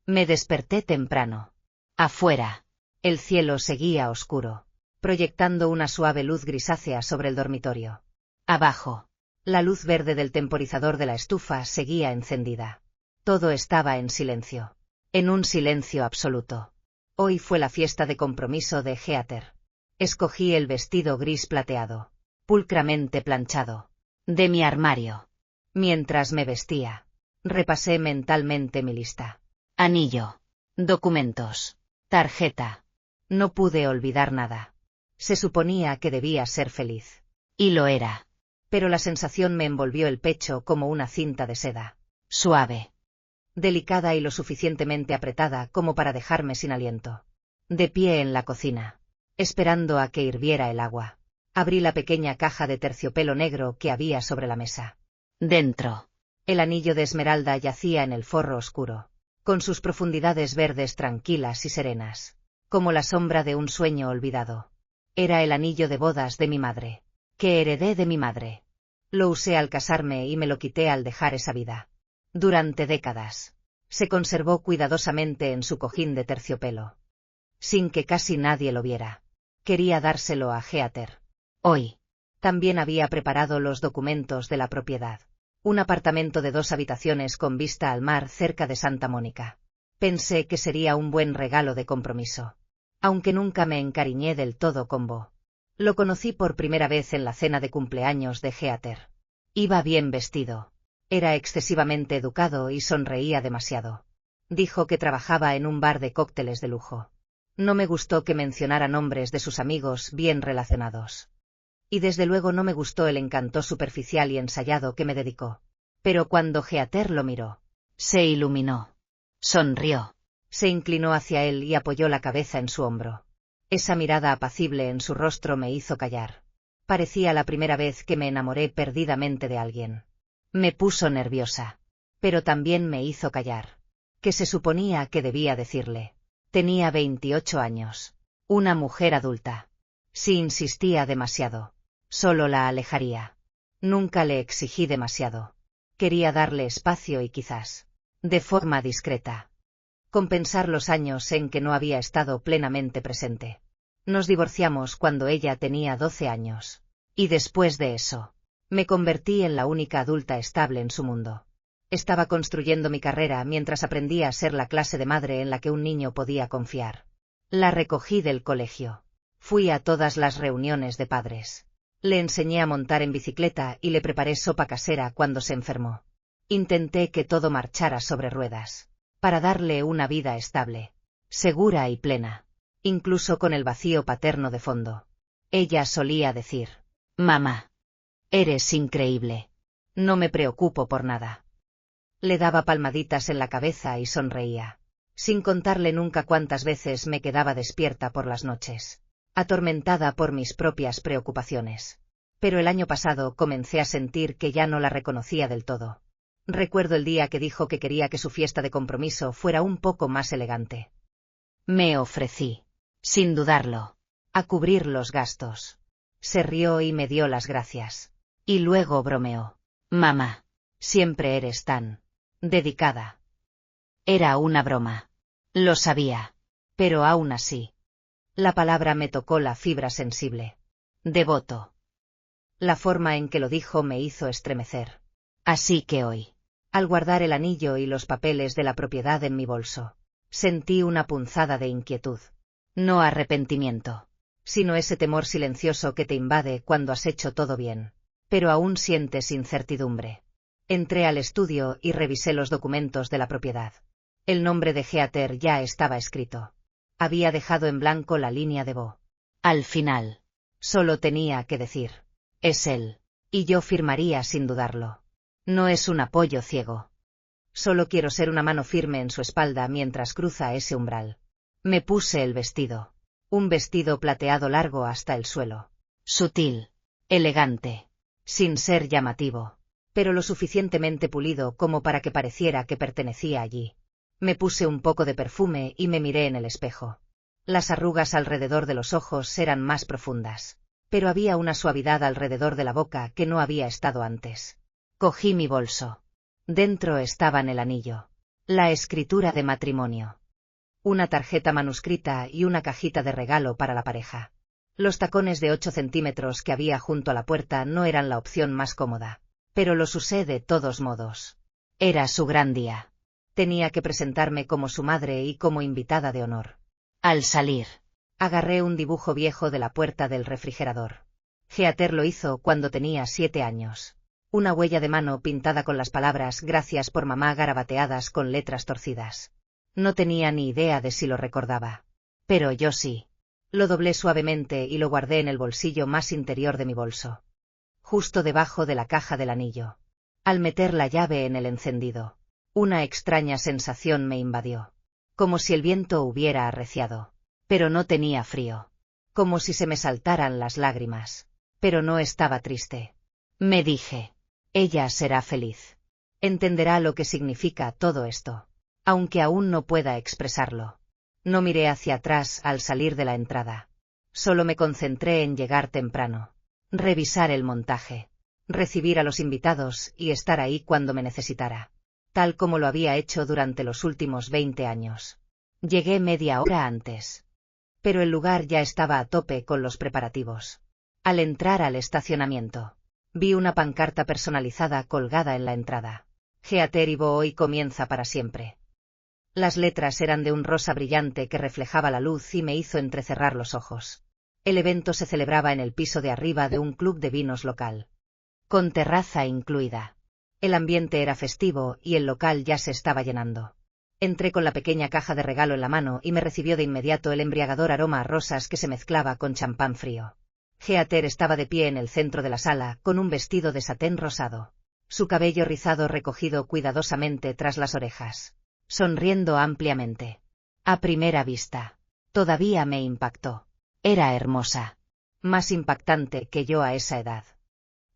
Me desperté temprano. Afuera, el cielo seguía oscuro, proyectando una suave luz grisácea sobre el dormitorio. Abajo, la luz verde del temporizador de la estufa seguía encendida. Todo estaba en silencio. En un silencio absoluto. Hoy fue la fiesta de compromiso de Heather. Escogí el vestido gris plateado, pulcramente planchado, de mi armario. Mientras me vestía, repasé mentalmente mi lista. Anillo, documentos, tarjeta. No pude olvidar nada. Se suponía que debía ser feliz. Y lo era. Pero la sensación me envolvió el pecho como una cinta de seda. Suave. Delicada y lo suficientemente apretada como para dejarme sin aliento. De pie en la cocina, esperando a que hirviera el agua, abrí la pequeña caja de terciopelo negro que había sobre la mesa. Dentro, el anillo de esmeralda yacía en el forro oscuro, con sus profundidades verdes tranquilas y serenas, como la sombra de un sueño olvidado. Era el anillo de bodas de mi madre, que heredé de mi madre. Lo usé al casarme y me lo quité al dejar esa vida. Durante décadas, se conservó cuidadosamente en su cojín de terciopelo, sin que casi nadie lo viera. Quería dárselo a Heather. Hoy, también había preparado los documentos de la propiedad. Un apartamento de 2 habitaciones con vista al mar cerca de Santa Mónica. Pensé que sería un buen regalo de compromiso. Aunque nunca me encariñé del todo con Bo. Lo conocí por primera vez en la cena de cumpleaños de Heather. Iba bien vestido. Era excesivamente educado y sonreía demasiado. Dijo que trabajaba en un bar de cócteles de lujo. No me gustó que mencionara nombres de sus amigos bien relacionados. Y desde luego no me gustó el encanto superficial y ensayado que me dedicó. Pero cuando Heather lo miró, se iluminó. Sonrió. Se inclinó hacia él y apoyó la cabeza en su hombro. Esa mirada apacible en su rostro me hizo callar. Parecía la primera vez que me enamoré perdidamente de alguien. Me puso nerviosa. Pero también me hizo callar. ¿Qué se suponía que debía decirle? Tenía 28 años. Una mujer adulta. Si insistía demasiado, solo la alejaría. Nunca le exigí demasiado. Quería darle espacio y quizás, de forma discreta, compensar los años en que no había estado plenamente presente. Nos divorciamos cuando ella tenía 12 años. Y después de eso, me convertí en la única adulta estable en su mundo. Estaba construyendo mi carrera mientras aprendía a ser la clase de madre en la que un niño podía confiar. La recogí del colegio. Fui a todas las reuniones de padres. Le enseñé a montar en bicicleta y le preparé sopa casera cuando se enfermó. Intenté que todo marchara sobre ruedas, para darle una vida estable, segura y plena, incluso con el vacío paterno de fondo. Ella solía decir: «Mamá, eres increíble. No me preocupo por nada». Le daba palmaditas en la cabeza y sonreía, sin contarle nunca cuántas veces me quedaba despierta por las noches, atormentada por mis propias preocupaciones. Pero el año pasado comencé a sentir que ya no la reconocía del todo. Recuerdo el día que dijo que quería que su fiesta de compromiso fuera un poco más elegante. Me ofrecí, sin dudarlo, a cubrir los gastos. Se rió y me dio las gracias. Y luego bromeó: «Mamá, siempre eres tan dedicada». Era una broma. Lo sabía. Pero aún así, la palabra me tocó la fibra sensible. Devoto. La forma en que lo dijo me hizo estremecer. Así que hoy, al guardar el anillo y los papeles de la propiedad en mi bolso, sentí una punzada de inquietud. No arrepentimiento, sino ese temor silencioso que te invade cuando has hecho todo bien, pero aún sientes incertidumbre. Entré al estudio y revisé los documentos de la propiedad. El nombre de Heather ya estaba escrito. Había dejado en blanco la línea de Bo. Al final, solo tenía que decir: «Es él», y yo firmaría sin dudarlo. No es un apoyo ciego. Solo quiero ser una mano firme en su espalda mientras cruza ese umbral. Me puse el vestido. Un vestido plateado largo hasta el suelo. Sutil. Elegante. Sin ser llamativo. Pero lo suficientemente pulido como para que pareciera que pertenecía allí. Me puse un poco de perfume y me miré en el espejo. Las arrugas alrededor de los ojos eran más profundas, pero había una suavidad alrededor de la boca que no había estado antes. Cogí mi bolso. Dentro estaban el anillo, La escritura de matrimonio. Una tarjeta manuscrita y una cajita de regalo para la pareja. Los tacones de 8 centímetros que había junto a la puerta no eran la opción más cómoda, pero los usé de todos modos. Era su gran día. Tenía que presentarme como su madre y como invitada de honor. Al salir, agarré un dibujo viejo de la puerta del refrigerador. Heather lo hizo cuando tenía 7 años. Una huella de mano pintada con las palabras «Gracias por mamá» garabateadas con letras torcidas. No tenía ni idea de si lo recordaba. Pero yo sí. Lo doblé suavemente y lo guardé en el bolsillo más interior de mi bolso. Justo debajo de la caja del anillo. Al meter la llave en el encendido, una extraña sensación me invadió. Como si el viento hubiera arreciado. Pero no tenía frío. Como si se me saltaran las lágrimas. Pero no estaba triste. Me dije. Ella será feliz. Entenderá lo que significa todo esto. Aunque aún no pueda expresarlo. No miré hacia atrás al salir de la entrada. Solo me concentré en llegar temprano. Revisar el montaje. Recibir a los invitados y estar ahí cuando me necesitara. Tal como lo había hecho durante los últimos 20 años. Llegué media hora antes. Pero el lugar ya estaba a tope con los preparativos. Al entrar al estacionamiento, vi una pancarta personalizada colgada en la entrada. Heather Ivo hoy comienza para siempre. Las letras eran de un rosa brillante que reflejaba la luz y me hizo entrecerrar los ojos. El evento se celebraba en el piso de arriba de un club de vinos local. Con terraza incluida. El ambiente era festivo y el local ya se estaba llenando. Entré con la pequeña caja de regalo en la mano y me recibió de inmediato el embriagador aroma a rosas que se mezclaba con champán frío. Heather estaba de pie en el centro de la sala, con un vestido de satén rosado. Su cabello rizado recogido cuidadosamente tras las orejas. Sonriendo ampliamente. A primera vista. Todavía me impactó. Era hermosa. Más impactante que yo a esa edad.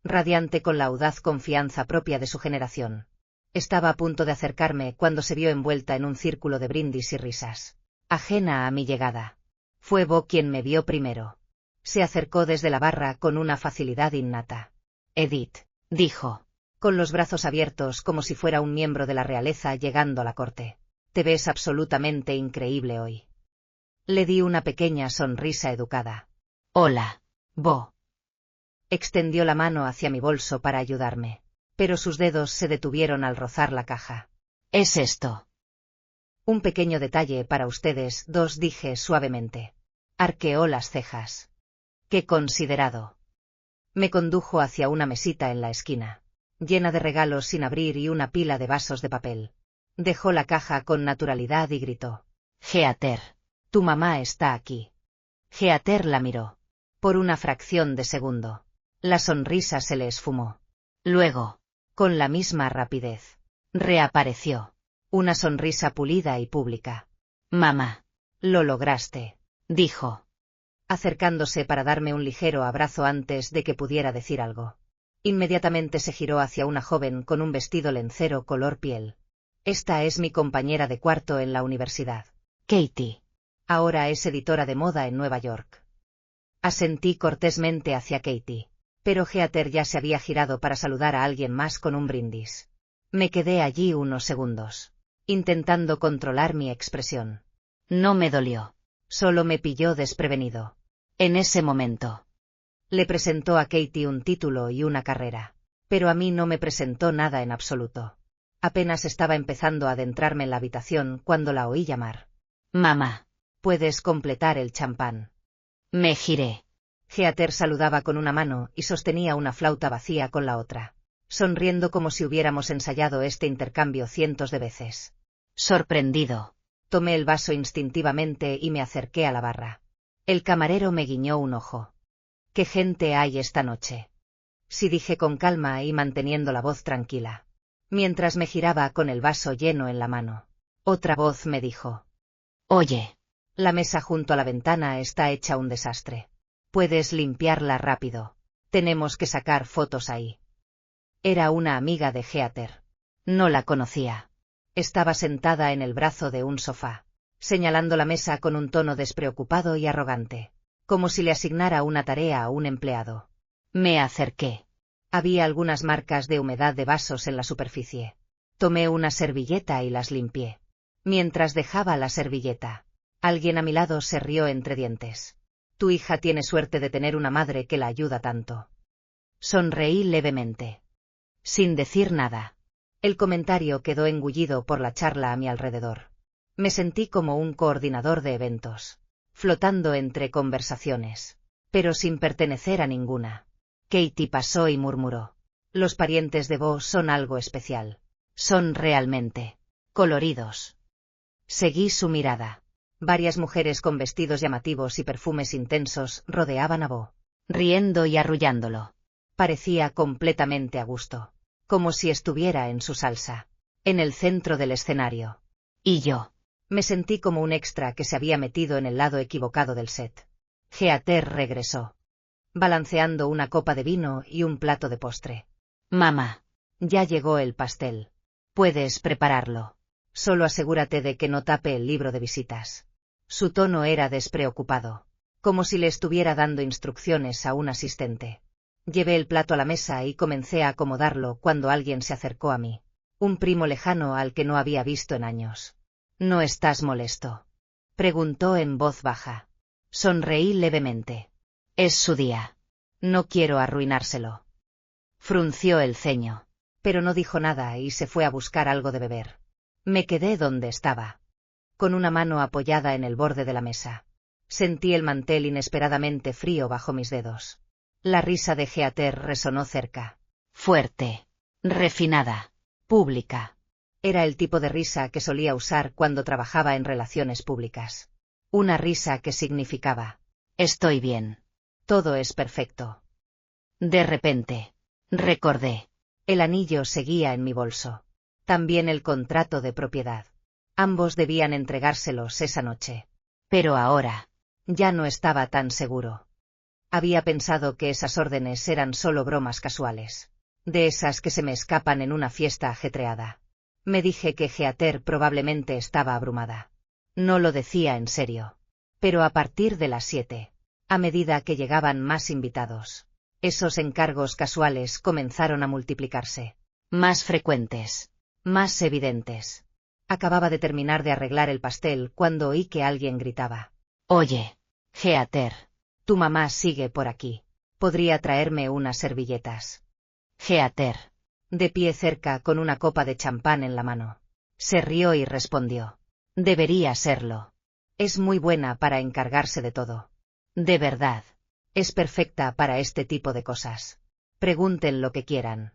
Radiante con la audaz confianza propia de su generación. Estaba a punto de acercarme cuando se vio envuelta en un círculo de brindis y risas. Ajena a mi llegada. Fue Bo quien me vio primero. Se acercó desde la barra con una facilidad innata. Edith, dijo, con los brazos abiertos como si fuera un miembro de la realeza llegando a la corte. Te ves absolutamente increíble hoy. Le di una pequeña sonrisa educada. Hola, Bo. Extendió la mano hacia mi bolso para ayudarme, pero sus dedos se detuvieron al rozar la caja. ¿Es esto? Un pequeño detalle para ustedes dos, dije suavemente. Arqueó las cejas. Qué considerado. Me condujo hacia una mesita en la esquina, llena de regalos sin abrir y una pila de vasos de papel. Dejó la caja con naturalidad y gritó. Heather, tu mamá está aquí. Heather la miró. Por una fracción de segundo. La sonrisa se le esfumó. Luego, con la misma rapidez, reapareció. Una sonrisa pulida y pública. Mamá, lo lograste, dijo, acercándose para darme un ligero abrazo antes de que pudiera decir algo. Inmediatamente se giró hacia una joven con un vestido lencero color piel. Esta es mi compañera de cuarto en la universidad. Katie. Ahora es editora de moda en Nueva York. Asentí cortésmente hacia Katie. Pero Heather ya se había girado para saludar a alguien más con un brindis. Me quedé allí unos segundos, intentando controlar mi expresión. No me dolió. Solo me pilló desprevenido. En ese momento. Le presentó a Katie un título y una carrera. Pero a mí no me presentó nada en absoluto. Apenas estaba empezando a adentrarme en la habitación cuando la oí llamar. Mamá, ¿puedes completar el champán? Me giré. Heather saludaba con una mano y sostenía una flauta vacía con la otra, sonriendo como si hubiéramos ensayado este intercambio cientos de veces. Sorprendido, tomé el vaso instintivamente y me acerqué a la barra. El camarero me guiñó un ojo. ¿Qué gente hay esta noche? Sí, dije con calma y manteniendo la voz tranquila, mientras me giraba con el vaso lleno en la mano. Otra voz me dijo. Oye, la mesa junto a la ventana está hecha un desastre. Puedes limpiarla rápido. Tenemos que sacar fotos ahí. Era una amiga de Heather. No la conocía. Estaba sentada en el brazo de un sofá, señalando la mesa con un tono despreocupado y arrogante, como si le asignara una tarea a un empleado. Me acerqué. Había algunas marcas de humedad de vasos en la superficie. Tomé una servilleta y las limpié. Mientras dejaba la servilleta, alguien a mi lado se rió entre dientes. Tu hija tiene suerte de tener una madre que la ayuda tanto. Sonreí levemente. Sin decir nada. El comentario quedó engullido por la charla a mi alrededor. Me sentí como un coordinador de eventos, flotando entre conversaciones, pero sin pertenecer a ninguna. Katie pasó y murmuró. Los parientes de Bo son algo especial. Son realmente coloridos. Seguí su mirada. Varias mujeres con vestidos llamativos y perfumes intensos rodeaban a Bo, riendo y arrullándolo. Parecía completamente a gusto, como si estuviera en su salsa, en el centro del escenario. Y yo me sentí como un extra que se había metido en el lado equivocado del set. Geater regresó, balanceando una copa de vino y un plato de postre. Mamá, ya llegó el pastel. Puedes prepararlo. Solo asegúrate de que no tape el libro de visitas. Su tono era despreocupado, como si le estuviera dando instrucciones a un asistente. Llevé el plato a la mesa y comencé a acomodarlo cuando alguien se acercó a mí. Un primo lejano al que no había visto en años. ¿No estás molesto?, preguntó en voz baja. Sonreí levemente. Es su día. No quiero arruinárselo. Frunció el ceño, pero no dijo nada y se fue a buscar algo de beber. Me quedé donde estaba, con una mano apoyada en el borde de la mesa. Sentí el mantel inesperadamente frío bajo mis dedos. La risa de Geater resonó cerca. Fuerte, refinada, pública. Era el tipo de risa que solía usar cuando trabajaba en relaciones públicas. Una risa que significaba: estoy bien. Todo es perfecto. De repente, recordé. El anillo seguía en mi bolso. También el contrato de propiedad. Ambos debían entregárselos esa noche. Pero ahora, ya no estaba tan seguro. Había pensado que esas órdenes eran solo bromas casuales, de esas que se me escapan en una fiesta ajetreada. Me dije que Geater probablemente estaba abrumada. No lo decía en serio. Pero a partir de las 7, a medida que llegaban más invitados, esos encargos casuales comenzaron a multiplicarse. Más frecuentes, más evidentes. Acababa de terminar de arreglar el pastel cuando oí que alguien gritaba. Oye, Geater. Tu mamá sigue por aquí. ¿Podría traerme unas servilletas? Geater, de pie cerca con una copa de champán en la mano, se rió y respondió. Debería serlo. Es muy buena para encargarse de todo. De verdad. Es perfecta para este tipo de cosas. Pregunten lo que quieran.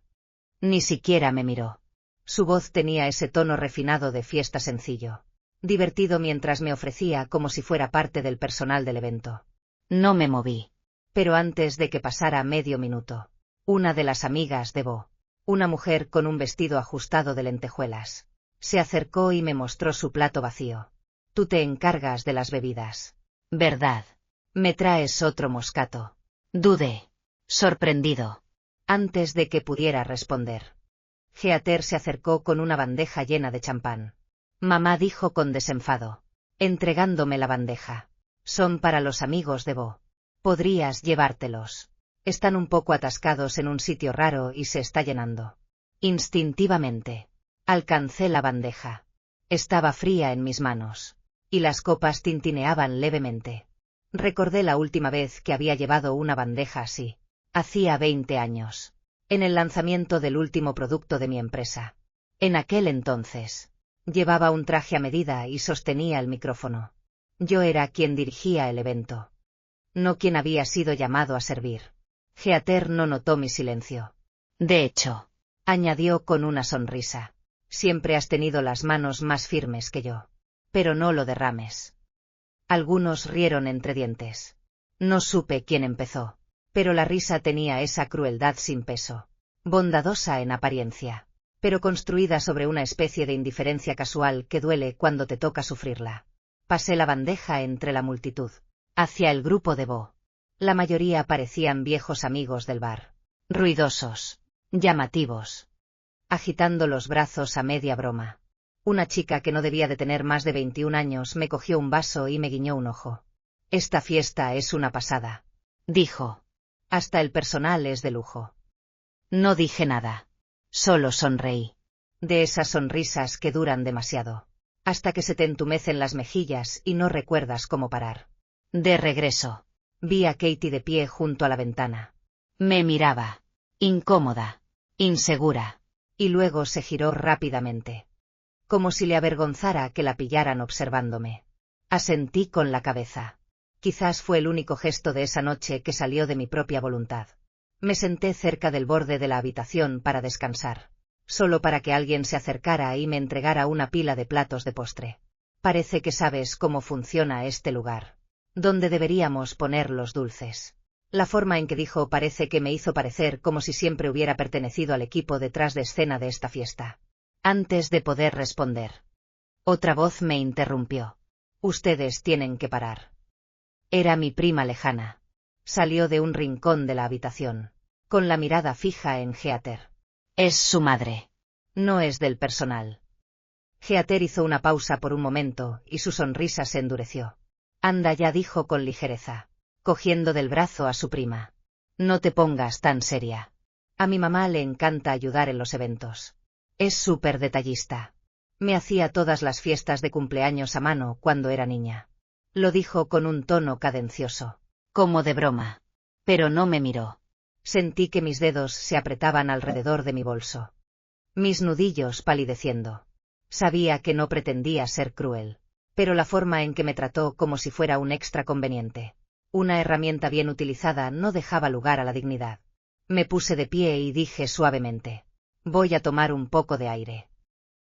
Ni siquiera me miró. Su voz tenía ese tono refinado de fiesta sencillo, divertido mientras me ofrecía como si fuera parte del personal del evento. No me moví. Pero antes de que pasara medio minuto, una de las amigas de Bo, una mujer con un vestido ajustado de lentejuelas, se acercó y me mostró su plato vacío. Tú te encargas de las bebidas, ¿verdad? ¿Me traes otro moscato? Dudé, sorprendido, antes de que pudiera responder. Geater se acercó con una bandeja llena de champán. Mamá dijo con desenfado, entregándome la bandeja. Son para los amigos de Bo. Podrías llevártelos. Están un poco atascados en un sitio raro y se está llenando. Instintivamente, alcancé la bandeja. Estaba fría en mis manos, y las copas tintineaban levemente. Recordé la última vez que había llevado una bandeja así. Hacía 20 años. En el lanzamiento del último producto de mi empresa. En aquel entonces, llevaba un traje a medida y sostenía el micrófono. Yo era quien dirigía el evento, no quien había sido llamado a servir. Geater no notó mi silencio. De hecho, añadió con una sonrisa, siempre has tenido las manos más firmes que yo. Pero no lo derrames. Algunos rieron entre dientes. No supe quién empezó, pero la risa tenía esa crueldad sin peso, bondadosa en apariencia, pero construida sobre una especie de indiferencia casual que duele cuando te toca sufrirla. Pasé la bandeja entre la multitud, hacia el grupo de Bo. La mayoría parecían viejos amigos del bar, ruidosos, llamativos, agitando los brazos a media broma. Una chica que no debía de tener más de 21 años me cogió un vaso y me guiñó un ojo. Esta fiesta es una pasada, dijo. Hasta el personal es de lujo. No dije nada. Solo sonreí. De esas sonrisas que duran demasiado, hasta que se te entumecen las mejillas y no recuerdas cómo parar. De regreso, vi a Katie de pie junto a la ventana. Me miraba, incómoda, insegura, y luego se giró rápidamente, como si le avergonzara que la pillaran observándome. Asentí con la cabeza. Quizás fue el único gesto de esa noche que salió de mi propia voluntad. Me senté cerca del borde de la habitación para descansar, solo para que alguien se acercara y me entregara una pila de platos de postre. Parece que sabes cómo funciona este lugar. ¿Dónde deberíamos poner los dulces? La forma en que dijo parece que me hizo parecer como si siempre hubiera pertenecido al equipo detrás de escena de esta fiesta. Antes de poder responder, otra voz me interrumpió. Ustedes tienen que parar. Era mi prima lejana. Salió de un rincón de la habitación, con la mirada fija en Heather. Es su madre. No es del personal. Heather hizo una pausa por un momento y su sonrisa se endureció. Anda ya, dijo con ligereza, cogiendo del brazo a su prima. No te pongas tan seria. A mi mamá le encanta ayudar en los eventos. Es súper detallista. Me hacía todas las fiestas de cumpleaños a mano cuando era niña. Lo dijo con un tono cadencioso, como de broma. Pero no me miró. Sentí que mis dedos se apretaban alrededor de mi bolso. Mis nudillos palideciendo. Sabía que no pretendía ser cruel, pero la forma en que me trató como si fuera un extra conveniente, una herramienta bien utilizada, no dejaba lugar a la dignidad. Me puse de pie y dije suavemente: voy a tomar un poco de aire.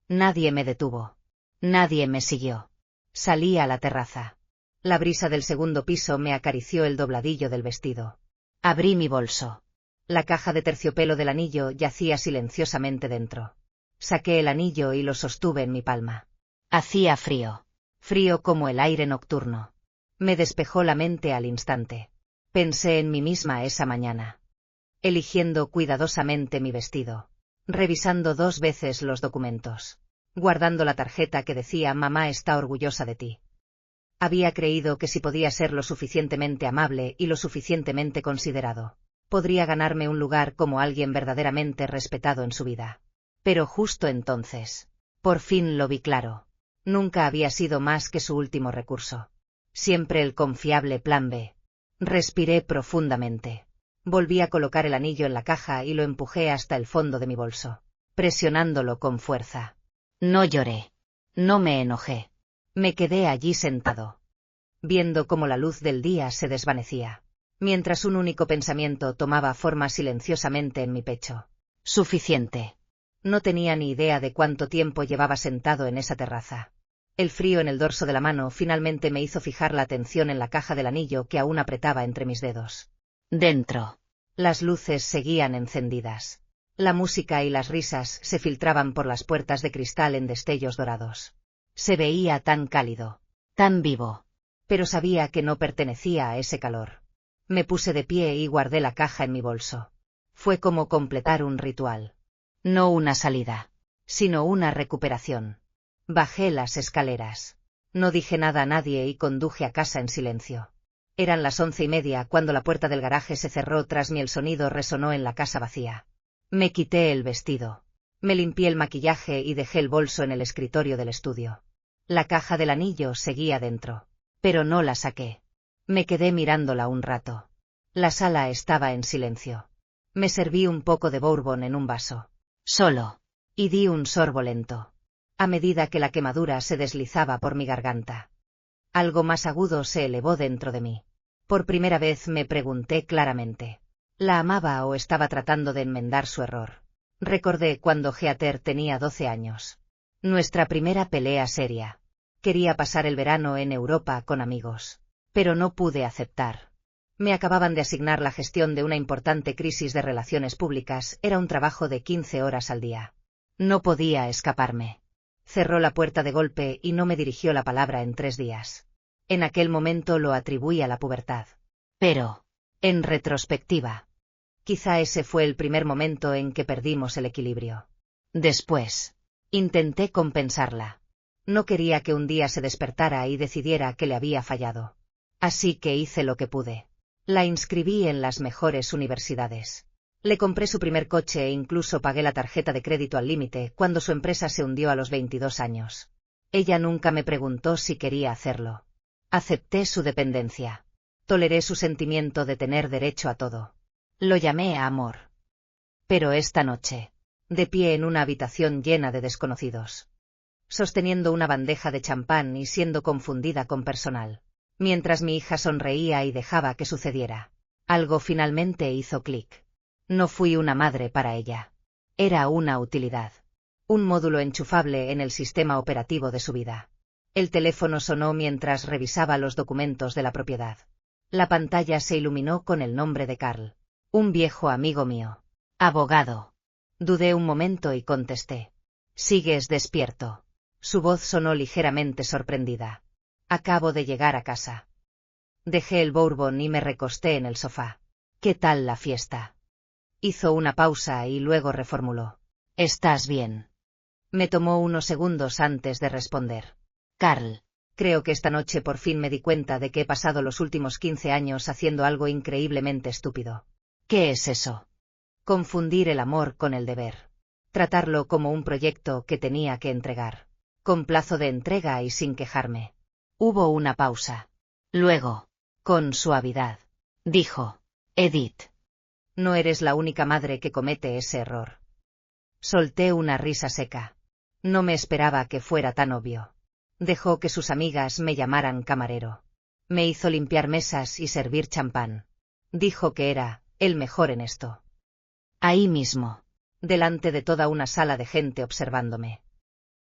Nadie me detuvo. Nadie me siguió. Salí a la terraza. La brisa del segundo piso me acarició el dobladillo del vestido. Abrí mi bolso. La caja de terciopelo del anillo yacía silenciosamente dentro. Saqué el anillo y lo sostuve en mi palma. Hacía frío. Frío como el aire nocturno. Me despejó la mente al instante. Pensé en mí misma esa mañana, eligiendo cuidadosamente mi vestido, revisando 2 veces los documentos, guardando la tarjeta que decía «Mamá está orgullosa de ti». Había creído que si podía ser lo suficientemente amable y lo suficientemente considerado, podría ganarme un lugar como alguien verdaderamente respetado en su vida. Pero justo entonces, por fin lo vi claro. Nunca había sido más que su último recurso. Siempre el confiable plan B. Respiré profundamente. Volví a colocar el anillo en la caja y lo empujé hasta el fondo de mi bolso, presionándolo con fuerza. No lloré. No me enojé. Me quedé allí sentado, viendo cómo la luz del día se desvanecía, mientras un único pensamiento tomaba forma silenciosamente en mi pecho. Suficiente. No tenía ni idea de cuánto tiempo llevaba sentado en esa terraza. El frío en el dorso de la mano finalmente me hizo fijar la atención en la caja del anillo que aún apretaba entre mis dedos. Dentro. Las luces seguían encendidas. La música y las risas se filtraban por las puertas de cristal en destellos dorados. Se veía tan cálido, tan vivo. Pero sabía que no pertenecía a ese calor. Me puse de pie y guardé la caja en mi bolso. Fue como completar un ritual. No una salida, sino una recuperación. Bajé las escaleras. No dije nada a nadie y conduje a casa en silencio. Eran las 11:30 cuando la puerta del garaje se cerró tras mí. El sonido resonó en la casa vacía. Me quité el vestido. Me limpié el maquillaje y dejé el bolso en el escritorio del estudio. La caja del anillo seguía dentro, pero no la saqué. Me quedé mirándola un rato. La sala estaba en silencio. Me serví un poco de bourbon en un vaso, solo, y di un sorbo lento, a medida que la quemadura se deslizaba por mi garganta. Algo más agudo se elevó dentro de mí. Por primera vez me pregunté claramente, ¿la amaba o estaba tratando de enmendar su error? Recordé cuando Heather tenía 12 años. Nuestra primera pelea seria. Quería pasar el verano en Europa con amigos, pero no pude aceptar. Me acababan de asignar la gestión de una importante crisis de relaciones públicas. Era un trabajo de 15 horas al día. No podía escaparme. Cerró la puerta de golpe y no me dirigió la palabra en 3 días. En aquel momento lo atribuí a la pubertad. Pero, en retrospectiva, quizá ese fue el primer momento en que perdimos el equilibrio. Después, intenté compensarla. No quería que un día se despertara y decidiera que le había fallado. Así que hice lo que pude. La inscribí en las mejores universidades. Le compré su primer coche e incluso pagué la tarjeta de crédito al límite cuando su empresa se hundió a los 22 años. Ella nunca me preguntó si quería hacerlo. Acepté su dependencia. Toleré su sentimiento de tener derecho a todo. Lo llamé amor. Pero esta noche, de pie en una habitación llena de desconocidos, sosteniendo una bandeja de champán y siendo confundida con personal, mientras mi hija sonreía y dejaba que sucediera, algo finalmente hizo clic. No fui una madre para ella. Era una utilidad. Un módulo enchufable en el sistema operativo de su vida. El teléfono sonó mientras revisaba los documentos de la propiedad. La pantalla se iluminó con el nombre de Carl, un viejo amigo mío. Abogado. Dudé un momento y contesté. ¿Sigues despierto? Su voz sonó ligeramente sorprendida. Acabo de llegar a casa. Dejé el bourbon y me recosté en el sofá. ¿Qué tal la fiesta? Hizo una pausa y luego reformuló. ¿Estás bien? Me tomó unos segundos antes de responder. Carl, creo que esta noche por fin me di cuenta de que he pasado los últimos 15 años haciendo algo increíblemente estúpido. ¿Qué es eso? Confundir el amor con el deber. Tratarlo como un proyecto que tenía que entregar. Con plazo de entrega y sin quejarme. Hubo una pausa. Luego, con suavidad, dijo, Edith. No eres la única madre que comete ese error. Solté una risa seca. No me esperaba que fuera tan obvio. Dejó que sus amigas me llamaran camarero. Me hizo limpiar mesas y servir champán. Dijo que era el mejor en esto. Ahí mismo, delante de toda una sala de gente observándome.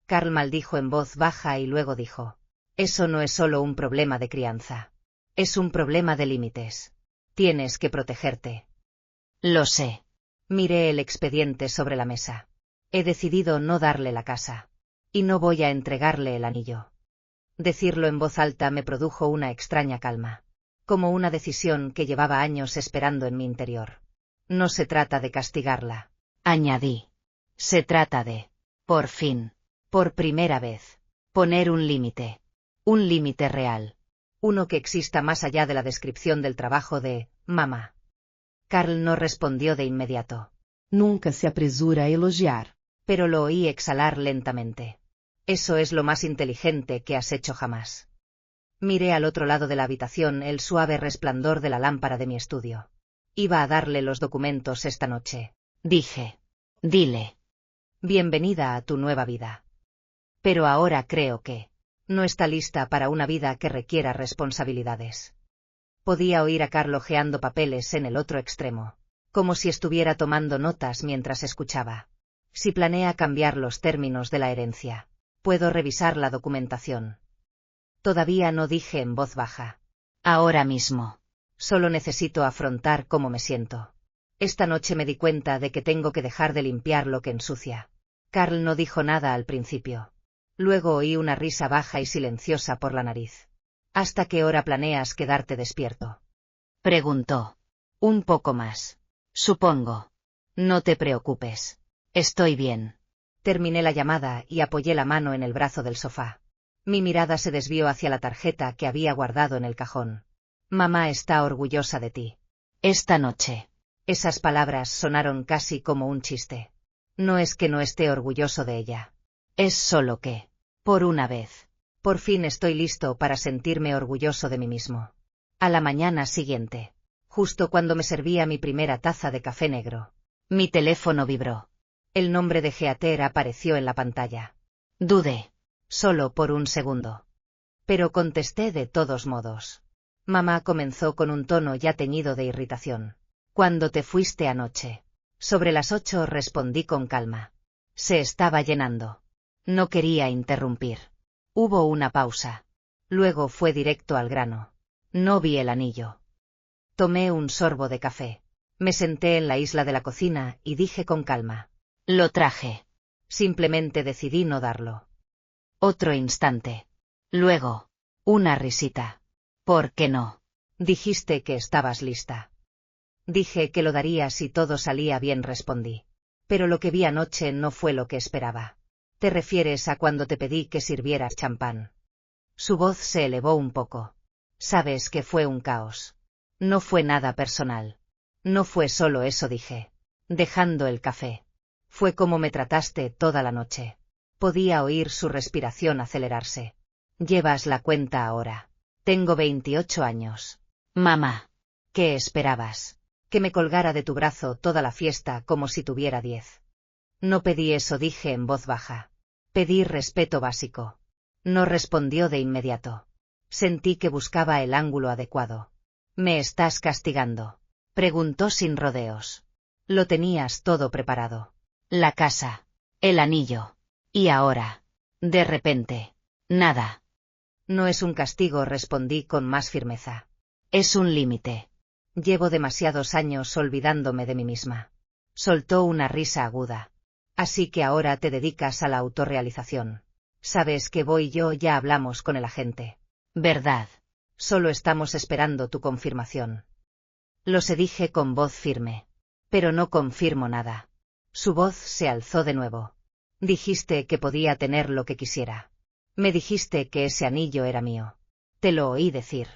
Carl maldijo en voz baja y luego dijo, eso no es solo un problema de crianza. Es un problema de límites. Tienes que protegerte. Lo sé. Miré el expediente sobre la mesa. He decidido no darle la casa. Y no voy a entregarle el anillo. Decirlo en voz alta me produjo una extraña calma. Como una decisión que llevaba años esperando en mi interior. No se trata de castigarla, añadí. Se trata de, por fin, por primera vez, poner un límite. Un límite real. Uno que exista más allá de la descripción del trabajo de mamá. Carl no respondió de inmediato. Nunca se apresura a elogiar. Pero lo oí exhalar lentamente. Eso es lo más inteligente que has hecho jamás. Miré al otro lado de la habitación el suave resplandor de la lámpara de mi estudio. Iba a darle los documentos esta noche. Dije. Dile. Bienvenida a tu nueva vida. Pero ahora creo que no está lista para una vida que requiera responsabilidades. Podía oír a Carl hojeando papeles en el otro extremo, como si estuviera tomando notas mientras escuchaba. Si planea cambiar los términos de la herencia, puedo revisar la documentación. Todavía no dije en voz baja. Ahora mismo. Solo necesito afrontar cómo me siento. Esta noche me di cuenta de que tengo que dejar de limpiar lo que ensucia. Carl no dijo nada al principio. Luego oí una risa baja y silenciosa por la nariz. ¿Hasta qué hora planeas quedarte despierto? Preguntó. Un poco más. Supongo. No te preocupes. Estoy bien. Terminé la llamada y apoyé la mano en el brazo del sofá. Mi mirada se desvió hacia la tarjeta que había guardado en el cajón. Mamá está orgullosa de ti. Esta noche. Esas palabras sonaron casi como un chiste. No es que no esté orgulloso de ella. Es solo que, por una vez, por fin estoy listo para sentirme orgulloso de mí mismo. A la mañana siguiente, justo cuando me servía mi primera taza de café negro, mi teléfono vibró. El nombre de Geater apareció en la pantalla. Dudé, solo por un segundo. Pero contesté de todos modos. Mamá comenzó con un tono ya teñido de irritación. ¿Cuándo te fuiste anoche? Sobre las 8 respondí con calma. Se estaba llenando. No quería interrumpir. Hubo una pausa. Luego fue directo al grano. No vi el anillo. Tomé un sorbo de café. Me senté en la isla de la cocina y dije con calma. Lo traje. Simplemente decidí no darlo. Otro instante. Luego, una risita. ¿Por qué no? Dijiste que estabas lista. Dije que lo daría si todo salía bien, respondí. Pero lo que vi anoche no fue lo que esperaba. ¿Te refieres a cuando te pedí que sirvieras champán? Su voz se elevó un poco. Sabes que fue un caos. No fue nada personal. No fue solo eso, dije. dejando el café. Fue como me trataste toda la noche. Podía oír su respiración acelerarse. Llevas la cuenta ahora. Tengo 28 años. Mamá. ¿Qué esperabas? Que me colgara de tu brazo toda la fiesta como si tuviera 10. No pedí eso, dije en voz baja. Pedí respeto básico. No respondió de inmediato. Sentí que buscaba el ángulo adecuado. ¿Me estás castigando?, preguntó sin rodeos. Lo tenías todo preparado. La casa. El anillo. Y ahora. De repente. Nada. No es un castigo, respondí con más firmeza. Es un límite. Llevo demasiados años olvidándome de mí misma. Soltó una risa aguda. Así que ahora te dedicas a la autorrealización. Sabes que voy yo, ya hablamos con el agente. ¿Verdad? Solo estamos esperando tu confirmación. Lo sé, dije con voz firme. Pero no confirmo nada. Su voz se alzó de nuevo. Dijiste que podía tener lo que quisiera. Me dijiste que ese anillo era mío. Te lo oí decir.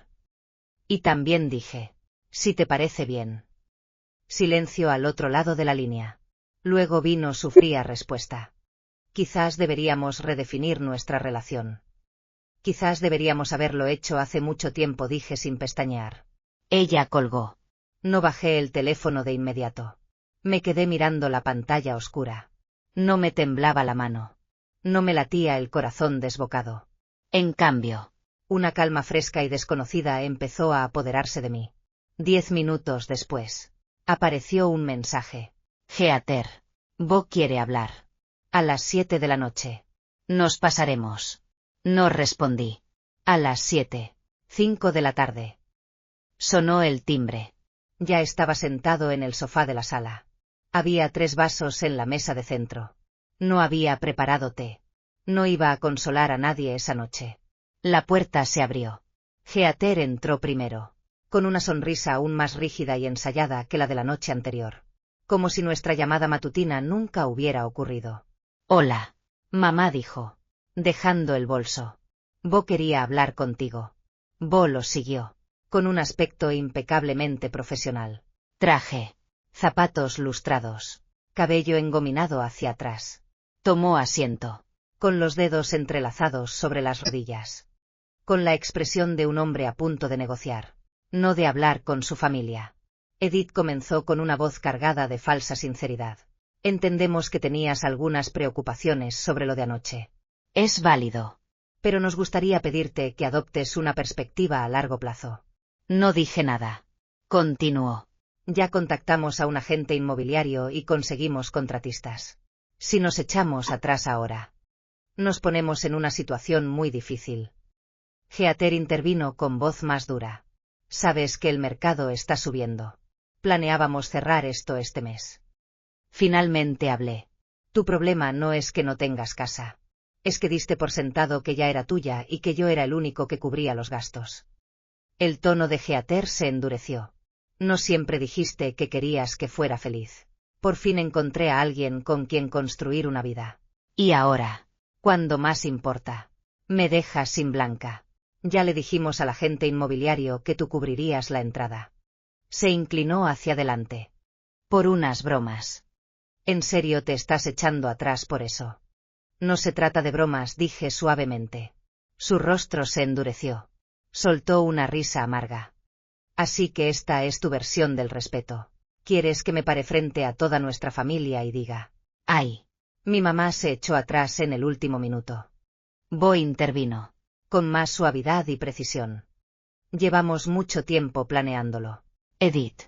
Y también dije, si te parece bien. Silencio al otro lado de la línea. Luego vino su fría respuesta. Quizás deberíamos redefinir nuestra relación. Quizás deberíamos haberlo hecho hace mucho tiempo, dije sin pestañear. Ella colgó. No bajé el teléfono de inmediato. Me quedé mirando la pantalla oscura. No me temblaba la mano. No me latía el corazón desbocado. En cambio, una calma fresca y desconocida empezó a apoderarse de mí. 10 minutos después, apareció un mensaje. Heather. Bo quiere hablar. A las 7 de la noche. Nos pasaremos. No respondí. A las 7. 5 de la tarde. Sonó el timbre. Ya estaba sentado en el sofá de la sala. Había 3 vasos en la mesa de centro. No había preparado té. No iba a consolar a nadie esa noche. La puerta se abrió. Heather entró primero, con una sonrisa aún más rígida y ensayada que la de la noche anterior. Como si nuestra llamada matutina nunca hubiera ocurrido. Hola, mamá, dijo, dejando el bolso. Bo quería hablar contigo. Bo lo siguió, con un aspecto impecablemente profesional. Traje, zapatos lustrados, cabello engominado hacia atrás. Tomó asiento, con los dedos entrelazados sobre las rodillas. Con la expresión de un hombre a punto de negociar, no de hablar con su familia. Edith comenzó con una voz cargada de falsa sinceridad. Entendemos que tenías algunas preocupaciones sobre lo de anoche. Es válido. Pero nos gustaría pedirte que adoptes una perspectiva a largo plazo. No dije nada. Continuó. Ya contactamos a un agente inmobiliario y conseguimos contratistas. Si nos echamos atrás ahora, nos ponemos en una situación muy difícil. Heather intervino con voz más dura. Sabes que el mercado está subiendo. Planeábamos cerrar esto este mes. Finalmente hablé. Tu problema no es que no tengas casa. Es que diste por sentado que ya era tuya y que yo era el único que cubría los gastos. El tono de Heather se endureció. No siempre dijiste que querías que fuera feliz. Por fin encontré a alguien con quien construir una vida. Y ahora, cuando más importa, me dejas sin Blanca. Ya le dijimos al agente inmobiliario que tú cubrirías la entrada. Se inclinó hacia adelante. Por unas bromas. ¿En serio te estás echando atrás por eso? No se trata de bromas, dije suavemente. Su rostro se endureció. Soltó una risa amarga. Así que esta es tu versión del respeto. ¿Quieres que me pare frente a toda nuestra familia y diga: ¡ay! Mi mamá se echó atrás en el último minuto. Bo intervino, con más suavidad y precisión. Llevamos mucho tiempo planeándolo. Edith.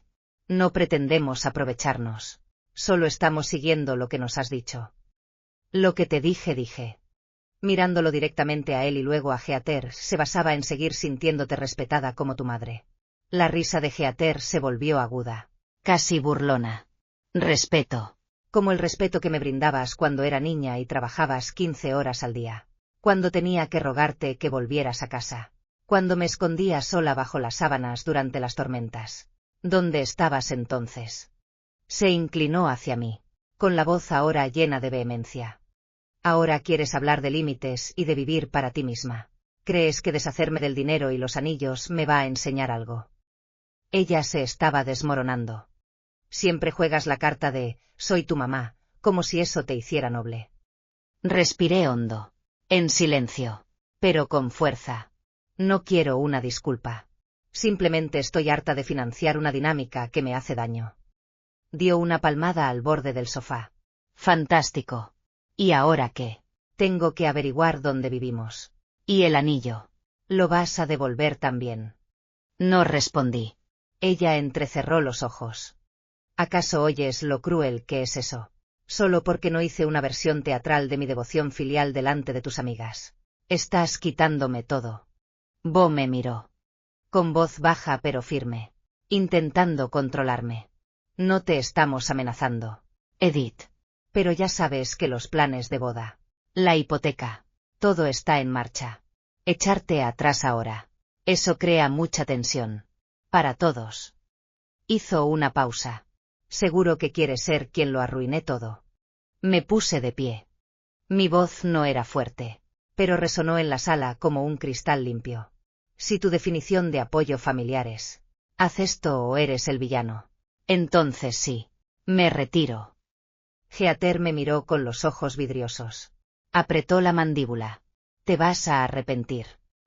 No pretendemos aprovecharnos. Solo estamos siguiendo lo que nos has dicho. Lo que te dije. Mirándolo directamente a él y luego a Heather, se basaba en seguir sintiéndote respetada como tu madre. La risa de Heather se volvió aguda, casi burlona. Respeto. Como el respeto que me brindabas cuando era niña y trabajabas 15 horas al día. Cuando tenía que rogarte que volvieras a casa. Cuando me escondía sola bajo las sábanas durante las tormentas. ¿Dónde estabas entonces? Se inclinó hacia mí, con la voz ahora llena de vehemencia. Ahora quieres hablar de límites y de vivir para ti misma. ¿Crees que deshacerme del dinero y los anillos me va a enseñar algo? Ella se estaba desmoronando. Siempre juegas la carta de «soy tu mamá», como si eso te hiciera noble. Respiré hondo. En silencio. Pero con fuerza. No quiero una disculpa. Simplemente estoy harta de financiar una dinámica que me hace daño. Dio una palmada al borde del sofá. Fantástico. ¿Y ahora qué? Tengo que averiguar dónde vivimos. ¿Y el anillo? ¿Lo vas a devolver también? No respondí. Ella entrecerró los ojos. ¿Acaso oyes lo cruel que es eso? Solo porque no hice una versión teatral de mi devoción filial delante de tus amigas. Estás quitándome todo. Bo me miró. Con voz baja pero firme. Intentando controlarme. No te estamos amenazando, Edith. Pero ya sabes que los planes de boda. La hipoteca. Todo está en marcha. Echarte atrás ahora. Eso crea mucha tensión. Para todos. Hizo una pausa. Seguro que quieres ser quien lo arruiné todo. Me puse de pie. Mi voz no era fuerte, pero resonó en la sala como un cristal limpio. Si tu definición de apoyo familiar es, haz esto o eres el villano. Entonces sí. Me retiro. Heather me miró con los ojos vidriosos. Apretó la mandíbula. Te vas a arrepentir.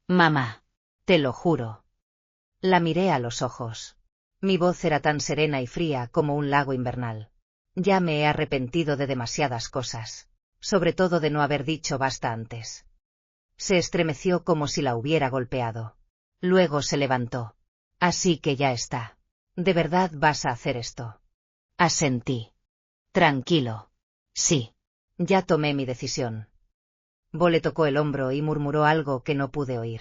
Mamá. Te lo juro. La miré a los ojos. Mi voz era tan serena y fría como un lago invernal. Ya me he arrepentido de demasiadas cosas. Sobre todo de no haber dicho basta antes. Se estremeció como si la hubiera golpeado. Luego se levantó. Así que ya está. ¿De verdad vas a hacer esto? Asentí. Tranquilo. Sí. Ya tomé mi decisión. Bo le tocó el hombro y murmuró algo que no pude oír.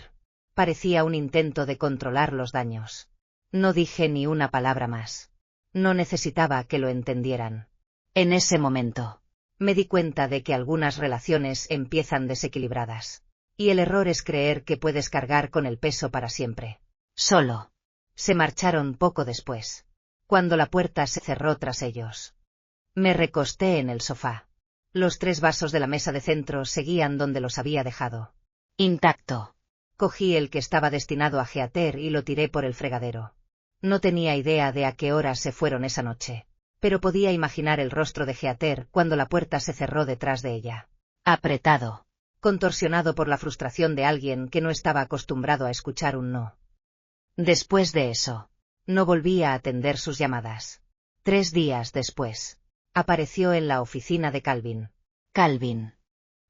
Parecía un intento de controlar los daños. No dije ni una palabra más. No necesitaba que lo entendieran. En ese momento, me di cuenta de que algunas relaciones empiezan desequilibradas. Y el error es creer que puedes cargar con el peso para siempre. Solo. Se marcharon poco después. Cuando la puerta se cerró tras ellos. Me recosté en el sofá. Los 3 vasos de la mesa de centro seguían donde los había dejado. Intacto. Cogí el que estaba destinado a Heather y lo tiré por el fregadero. No tenía idea de a qué hora se fueron esa noche, pero podía imaginar el rostro de Heather cuando la puerta se cerró detrás de ella. Apretado. Contorsionado por la frustración de alguien que no estaba acostumbrado a escuchar un no. Después de eso, no volví a atender sus llamadas. 3 días después, apareció en la oficina de Calvin. Calvin.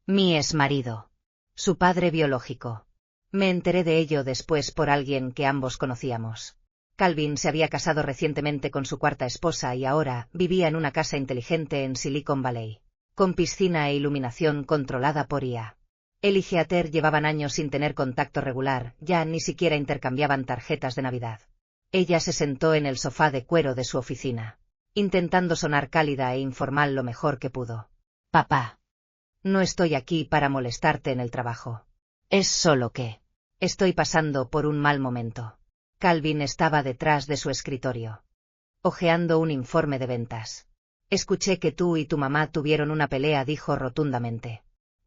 Mi exmarido. Su padre biológico. Me enteré de ello después por alguien que ambos conocíamos. Calvin se había casado recientemente con su 4ª esposa y ahora vivía en una casa inteligente en Silicon Valley, con piscina e iluminación controlada por IA. Él y Heather llevaban años sin tener contacto regular, ya ni siquiera intercambiaban tarjetas de Navidad. Ella se sentó en el sofá de cuero de su oficina, intentando sonar cálida e informal lo mejor que pudo. Papá. No estoy aquí para molestarte en el trabajo. Es solo que estoy pasando por un mal momento. Calvin estaba detrás de su escritorio, hojeando un informe de ventas. Escuché que tú y tu mamá tuvieron una pelea, dijo rotundamente.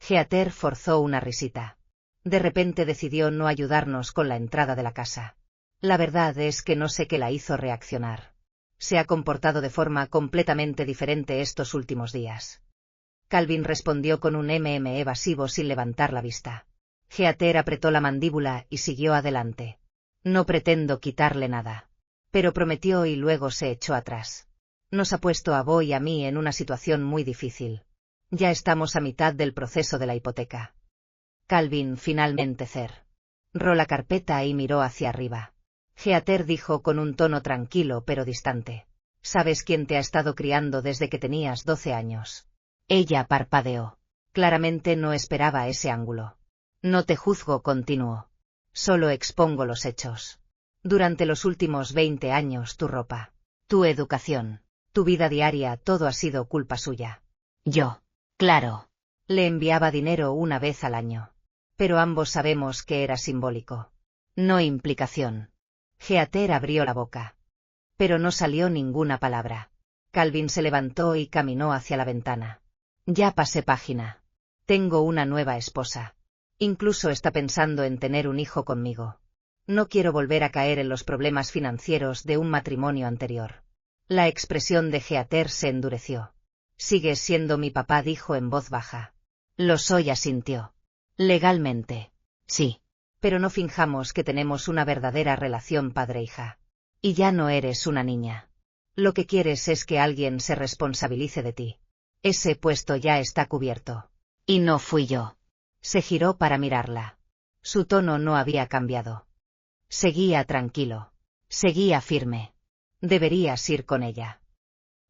Heather forzó una risita. De repente decidió no ayudarnos con la entrada de la casa. La verdad es que no sé qué la hizo reaccionar. Se ha comportado de forma completamente diferente estos últimos días. Calvin respondió con un evasivo sin levantar la vista. Heather apretó la mandíbula y siguió adelante. No pretendo quitarle nada. Pero prometió y luego se echó atrás. Nos ha puesto a Bo y a mí en una situación muy difícil. Ya estamos a mitad del proceso de la hipoteca. Calvin finalmente cerró la carpeta y miró hacia arriba. Heather dijo con un tono tranquilo pero distante. ¿Sabes quién te ha estado criando desde que tenías 12 años? Ella parpadeó. Claramente no esperaba ese ángulo. No te juzgo, continuó. Solo expongo los hechos. Durante los últimos 20 años tu ropa, tu educación, tu vida diaria, todo ha sido culpa suya. Yo, claro, le enviaba dinero una vez al año. Pero ambos sabemos que era simbólico. No implicación. Heather abrió la boca. Pero no salió ninguna palabra. Calvin se levantó y caminó hacia la ventana. Ya pasé página. Tengo una nueva esposa. Incluso está pensando en tener un hijo conmigo. No quiero volver a caer en los problemas financieros de un matrimonio anterior. La expresión de Geater se endureció. «Sigues siendo mi papá», dijo en voz baja. «Lo soy», asintió. «Legalmente. Sí. Pero no finjamos que tenemos una verdadera relación padre-hija. Y ya no eres una niña. Lo que quieres es que alguien se responsabilice de ti. Ese puesto ya está cubierto. Y no fui yo». Se giró para mirarla. Su tono no había cambiado. Seguía tranquilo. Seguía firme. Deberías ir con ella.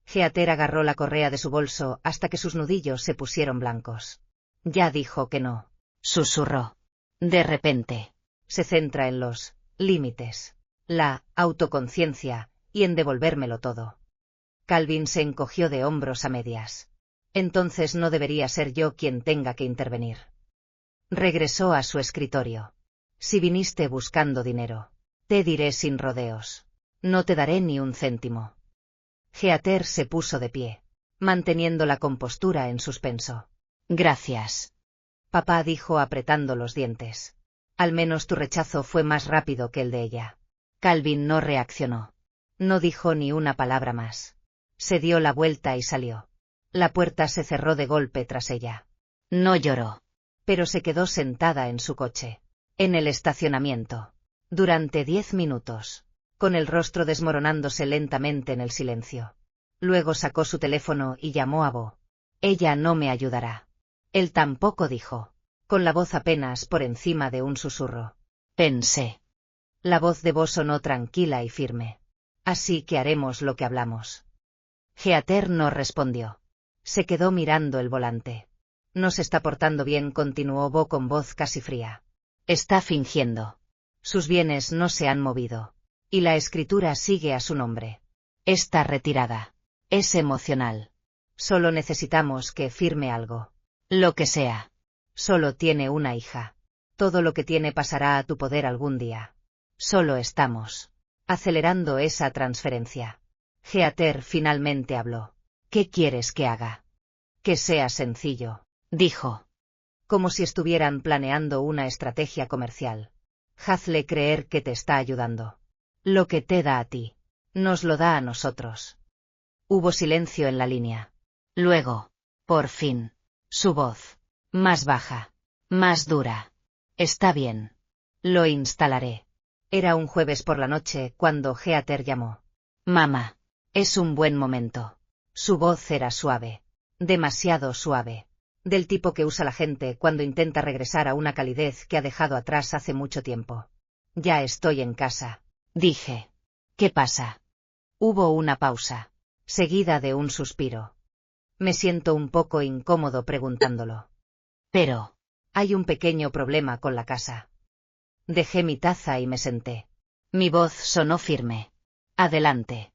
Geater agarró la correa de su bolso hasta que sus nudillos se pusieron blancos. «Ya dijo que no», susurró. «De repente. Se centra en los límites, la autoconciencia, y en devolvérmelo todo». Calvin se encogió de hombros a medias. «Entonces no debería ser yo quien tenga que intervenir». Regresó a su escritorio. «Si viniste buscando dinero, te diré sin rodeos. No te daré ni un céntimo». Geater se puso de pie, manteniendo la compostura en suspenso. «Gracias, papá», dijo apretando los dientes. «Al menos tu rechazo fue más rápido que el de ella». Calvin no reaccionó. No dijo ni una palabra más. Se dio la vuelta y salió. La puerta se cerró de golpe tras ella. No lloró, pero se quedó sentada en su coche, en el estacionamiento, durante 10 minutos, con el rostro desmoronándose lentamente en el silencio. Luego sacó su teléfono y llamó a Bo. «Ella no me ayudará». Él tampoco, dijo, con la voz apenas por encima de un susurro. «Pensé». La voz de Bo sonó tranquila y firme. «Así que haremos lo que hablamos». Geater no respondió. Se quedó mirando el volante. «No se está portando bien», continuó Bo con voz casi fría. «Está fingiendo. Sus bienes no se han movido. Y la escritura sigue a su nombre. Está retirada. Es emocional. Solo necesitamos que firme algo. Lo que sea. Solo tiene una hija. Todo lo que tiene pasará a tu poder algún día. Solo estamos acelerando esa transferencia». Geater finalmente habló. «¿Qué quieres que haga?» «Que sea sencillo», dijo. Como si estuvieran planeando una estrategia comercial. «Hazle creer que te está ayudando. Lo que te da a ti, nos lo da a nosotros». Hubo silencio en la línea. Luego, por fin, su voz, más baja, más dura. «Está bien. Lo instalaré». Era un jueves por la noche cuando Geater llamó. «Mamá, es un buen momento». Su voz era suave. Demasiado suave. Del tipo que usa la gente cuando intenta regresar a una calidez que ha dejado atrás hace mucho tiempo. «Ya estoy en casa», dije. «¿Qué pasa?» Hubo una pausa, seguida de un suspiro. «Me siento un poco incómodo preguntándolo. Pero hay un pequeño problema con la casa». Dejé mi taza y me senté. Mi voz sonó firme. «Adelante.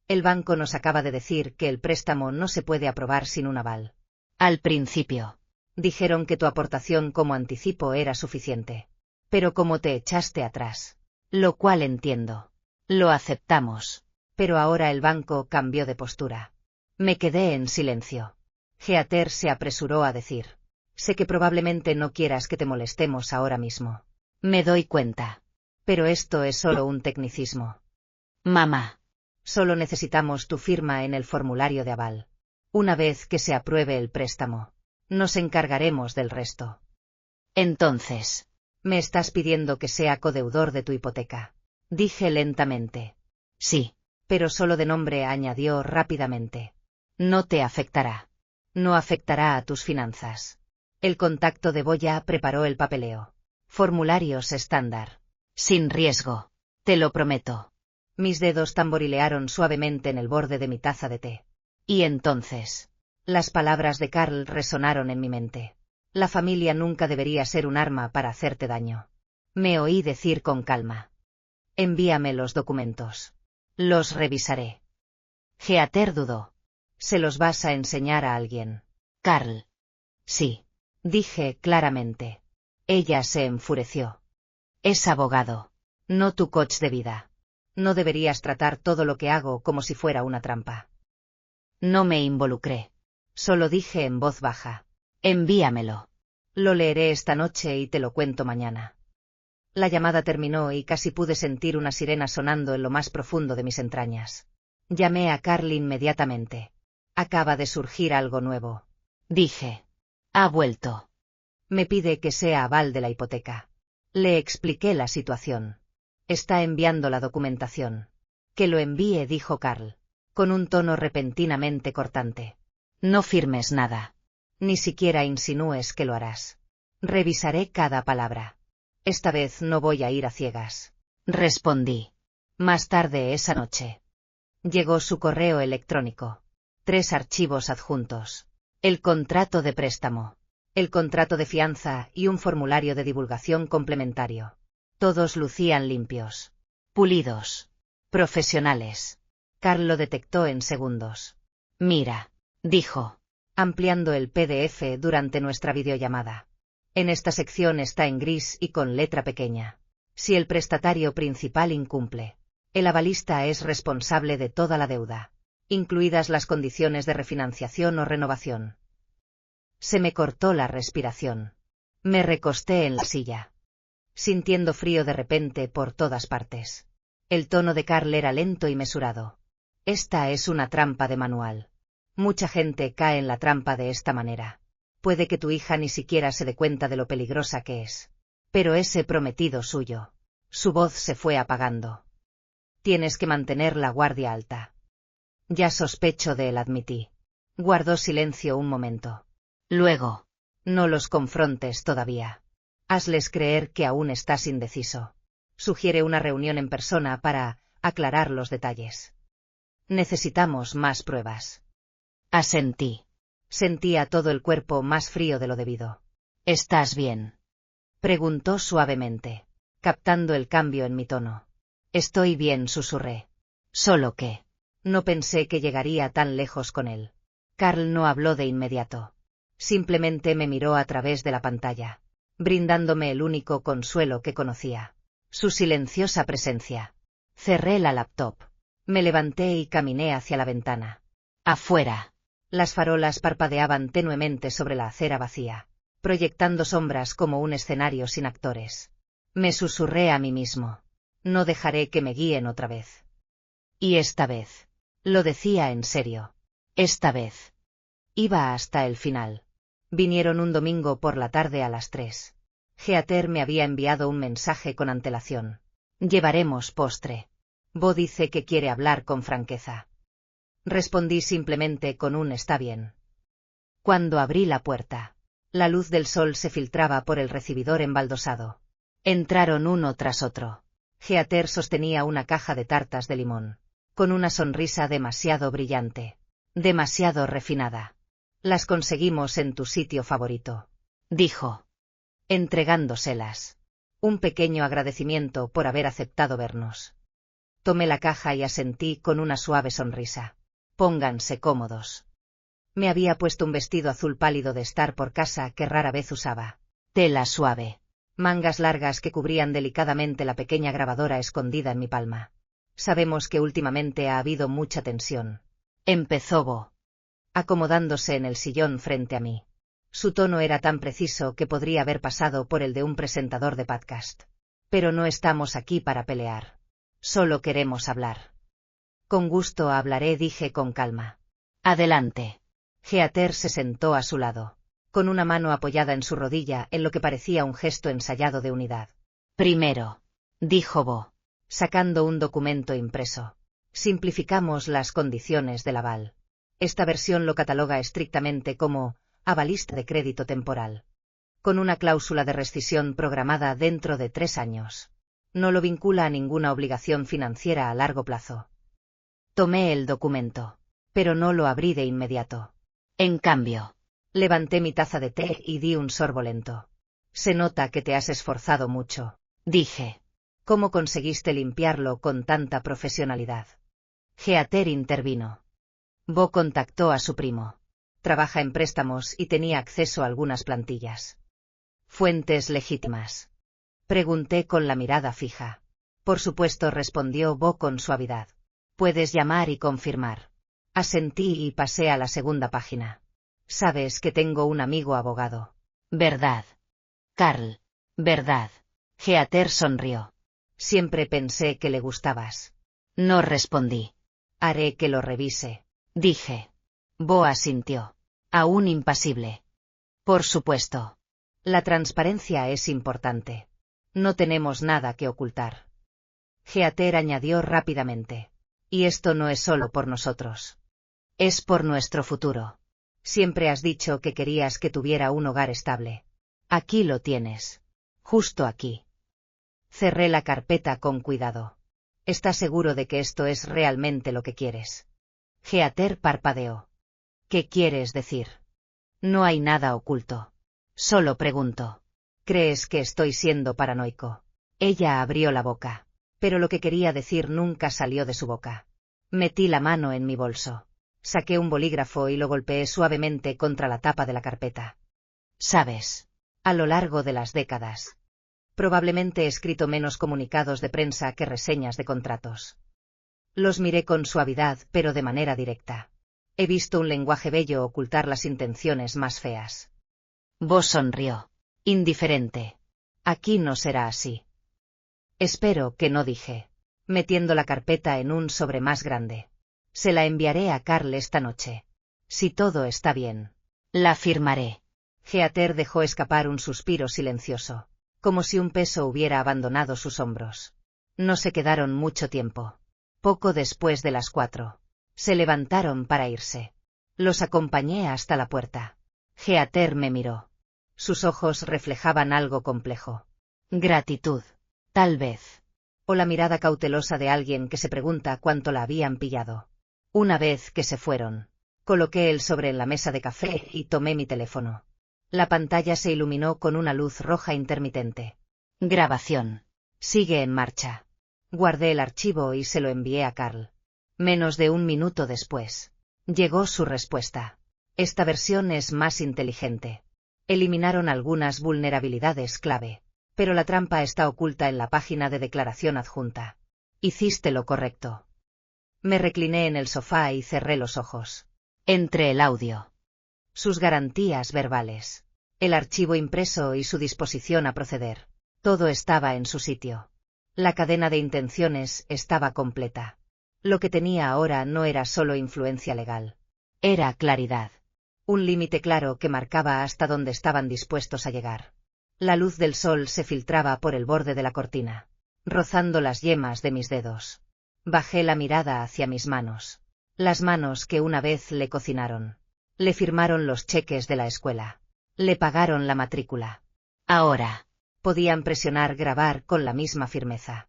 El banco nos acaba de decir que el préstamo no se puede aprobar sin un aval. Al principio dijeron que tu aportación como anticipo era suficiente. Pero como te echaste atrás, lo cual entiendo, lo aceptamos. Pero ahora el banco cambió de postura». Me quedé en silencio. Geater se apresuró a decir. «Sé que probablemente no quieras que te molestemos ahora mismo. Me doy cuenta. Pero esto es solo un tecnicismo. Mamá. Solo necesitamos tu firma en el formulario de aval. Una vez que se apruebe el préstamo, nos encargaremos del resto». «Entonces, me estás pidiendo que sea codeudor de tu hipoteca», dije lentamente. «Sí, pero solo de nombre», añadió rápidamente. «No te afectará. No afectará a tus finanzas». El contacto de Boya preparó el papeleo. «Formularios estándar. Sin riesgo. Te lo prometo». Mis dedos tamborilearon suavemente en el borde de mi taza de té. Y entonces, las palabras de Carl resonaron en mi mente. «La familia nunca debería ser un arma para hacerte daño». Me oí decir con calma. «Envíame los documentos. Los revisaré». Geater dudó. «¿Se los vas a enseñar a alguien, Carl?» «Sí», dije claramente. Ella se enfureció. «Es abogado. No tu coach de vida. No deberías tratar todo lo que hago como si fuera una trampa». No me involucré. Solo dije en voz baja. «Envíamelo. Lo leeré esta noche y te lo cuento mañana». La llamada terminó y casi pude sentir una sirena sonando en lo más profundo de mis entrañas. Llamé a Carl inmediatamente. Acaba de surgir algo nuevo. Dije. Ha vuelto. Me pide que sea aval de la hipoteca. Le expliqué la situación. Está enviando la documentación. Que lo envíe, dijo Carl, con un tono repentinamente cortante. No firmes nada. Ni siquiera insinúes que lo harás. Revisaré cada palabra. Esta vez no voy a ir a ciegas. Respondí. Más tarde esa noche. Llegó su correo electrónico. 3 archivos adjuntos. El contrato de préstamo. El contrato de fianza y un formulario de divulgación complementario. Todos lucían limpios. Pulidos. Profesionales. Carl lo detectó en segundos. Mira, dijo, ampliando el PDF durante nuestra videollamada. En esta sección está en gris y con letra pequeña. Si el prestatario principal incumple, el avalista es responsable de toda la deuda, incluidas las condiciones de refinanciación o renovación. Se me cortó la respiración. Me recosté en la silla, sintiendo frío de repente por todas partes. El tono de Carl era lento y mesurado. Esta es una trampa de manual. Mucha gente cae en la trampa de esta manera. Puede que tu hija ni siquiera se dé cuenta de lo peligrosa que es. Pero ese prometido suyo. Su voz se fue apagando. Tienes que mantener la guardia alta. Ya sospecho de él, admití. Guardó silencio un momento. Luego. No los confrontes todavía. Hazles creer que aún estás indeciso. Sugiere una reunión en persona para aclarar los detalles. Necesitamos más pruebas. Asentí. Sentía todo el cuerpo más frío de lo debido. ¿Estás bien?, preguntó suavemente, captando el cambio en mi tono. Estoy bien, susurré. Solo que no pensé que llegaría tan lejos con él. Carl no habló de inmediato. Simplemente me miró a través de la pantalla, brindándome el único consuelo que conocía. Su silenciosa presencia. Cerré la laptop. Me levanté y caminé hacia la ventana. Afuera. Las farolas parpadeaban tenuemente sobre la acera vacía, proyectando sombras como un escenario sin actores. Me susurré a mí mismo. No dejaré que me guíen otra vez. Y esta vez. Lo decía en serio. Esta vez. Iba hasta el final. Vinieron un domingo por la tarde a las 3. Geater me había enviado un mensaje con antelación. Llevaremos postre. Bo dice que quiere hablar con franqueza. Respondí simplemente con un está bien. Cuando abrí la puerta, la luz del sol se filtraba por el recibidor embaldosado. Entraron uno tras otro. Geater sostenía una caja de tartas de limón, con una sonrisa demasiado brillante, demasiado refinada. Las conseguimos en tu sitio favorito, dijo, entregándoselas. Un pequeño agradecimiento por haber aceptado vernos. Tomé la caja y asentí con una suave sonrisa. Pónganse cómodos. Me había puesto un vestido azul pálido de estar por casa que rara vez usaba. Tela suave. Mangas largas que cubrían delicadamente la pequeña grabadora escondida en mi palma. Sabemos que últimamente ha habido mucha tensión. Empezó Bo, acomodándose en el sillón frente a mí. Su tono era tan preciso que podría haber pasado por el de un presentador de podcast. Pero no estamos aquí para pelear. Solo queremos hablar. Con gusto hablaré, dije con calma. Adelante. Geater se sentó a su lado, con una mano apoyada en su rodilla en lo que parecía un gesto ensayado de unidad. Primero, dijo Bo, sacando un documento impreso. Simplificamos las condiciones del aval. Esta versión lo cataloga estrictamente como avalista de crédito temporal, con una cláusula de rescisión programada dentro de 3 años. No lo vincula a ninguna obligación financiera a largo plazo. Tomé el documento, pero no lo abrí de inmediato. En cambio, levanté mi taza de té y di un sorbo lento. Se nota que te has esforzado mucho, dije. ¿Cómo conseguiste limpiarlo con tanta profesionalidad? Geater intervino. Bo contactó a su primo. Trabaja en préstamos y tenía acceso a algunas plantillas. ¿Fuentes legítimas?, pregunté con la mirada fija. Por supuesto, respondió Bo con suavidad. Puedes llamar y confirmar. Asentí y pasé a la segunda página. Sabes que tengo un amigo abogado, ¿verdad? Carl, ¿verdad? Geater sonrió. Siempre pensé que le gustabas. No respondí. Haré que lo revise, dije. Bo asintió. Aún impasible. Por supuesto. La transparencia es importante. No tenemos nada que ocultar. Heather añadió rápidamente. Y esto no es solo por nosotros. Es por nuestro futuro. Siempre has dicho que querías que tuviera un hogar estable. Aquí lo tienes. Justo aquí. Cerré la carpeta con cuidado. ¿Estás seguro de que esto es realmente lo que quieres? Heather parpadeó. ¿Qué quieres decir? No hay nada oculto. Solo pregunto. ¿Crees que estoy siendo paranoico? Ella abrió la boca. Pero lo que quería decir nunca salió de su boca. Metí la mano en mi bolso. Saqué un bolígrafo y lo golpeé suavemente contra la tapa de la carpeta. ¿Sabes? A lo largo de las décadas. Probablemente he escrito menos comunicados de prensa que reseñas de contratos. Los miré con suavidad, pero de manera directa. He visto un lenguaje bello ocultar las intenciones más feas. Vos sonrió. Indiferente. Aquí no será así. Espero que no, dije, metiendo la carpeta en un sobre más grande. Se la enviaré a Carl esta noche. Si todo está bien. La firmaré. Heather dejó escapar un suspiro silencioso, como si un peso hubiera abandonado sus hombros. No se quedaron mucho tiempo. Poco después de las 4. Se levantaron para irse. Los acompañé hasta la puerta. Heather me miró. Sus ojos reflejaban algo complejo. Gratitud. Tal vez. O la mirada cautelosa de alguien que se pregunta cuánto la habían pillado. Una vez que se fueron, coloqué el sobre en la mesa de café y tomé mi teléfono. La pantalla se iluminó con una luz roja intermitente. Grabación. Sigue en marcha. Guardé el archivo y se lo envié a Carl. Menos de un minuto después. Llegó su respuesta. Esta versión es más inteligente. Eliminaron algunas vulnerabilidades clave. Pero la trampa está oculta en la página de declaración adjunta. Hiciste lo correcto. Me recliné en el sofá y cerré los ojos. Entre el audio. Sus garantías verbales. El archivo impreso y su disposición a proceder. Todo estaba en su sitio. La cadena de intenciones estaba completa. Lo que tenía ahora no era solo influencia legal. Era claridad. Un límite claro que marcaba hasta dónde estaban dispuestos a llegar. La luz del sol se filtraba por el borde de la cortina, rozando las yemas de mis dedos. Bajé la mirada hacia mis manos. Las manos que una vez le cocinaron. Le firmaron los cheques de la escuela. Le pagaron la matrícula. Ahora, podían presionar grabar con la misma firmeza.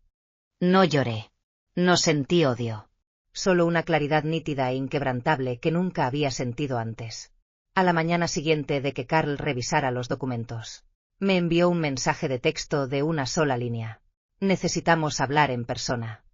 No lloré. No sentí odio. Solo una claridad nítida e inquebrantable que nunca había sentido antes. A la mañana siguiente de que Carl revisara los documentos, me envió un mensaje de texto de una sola línea. Necesitamos hablar en persona.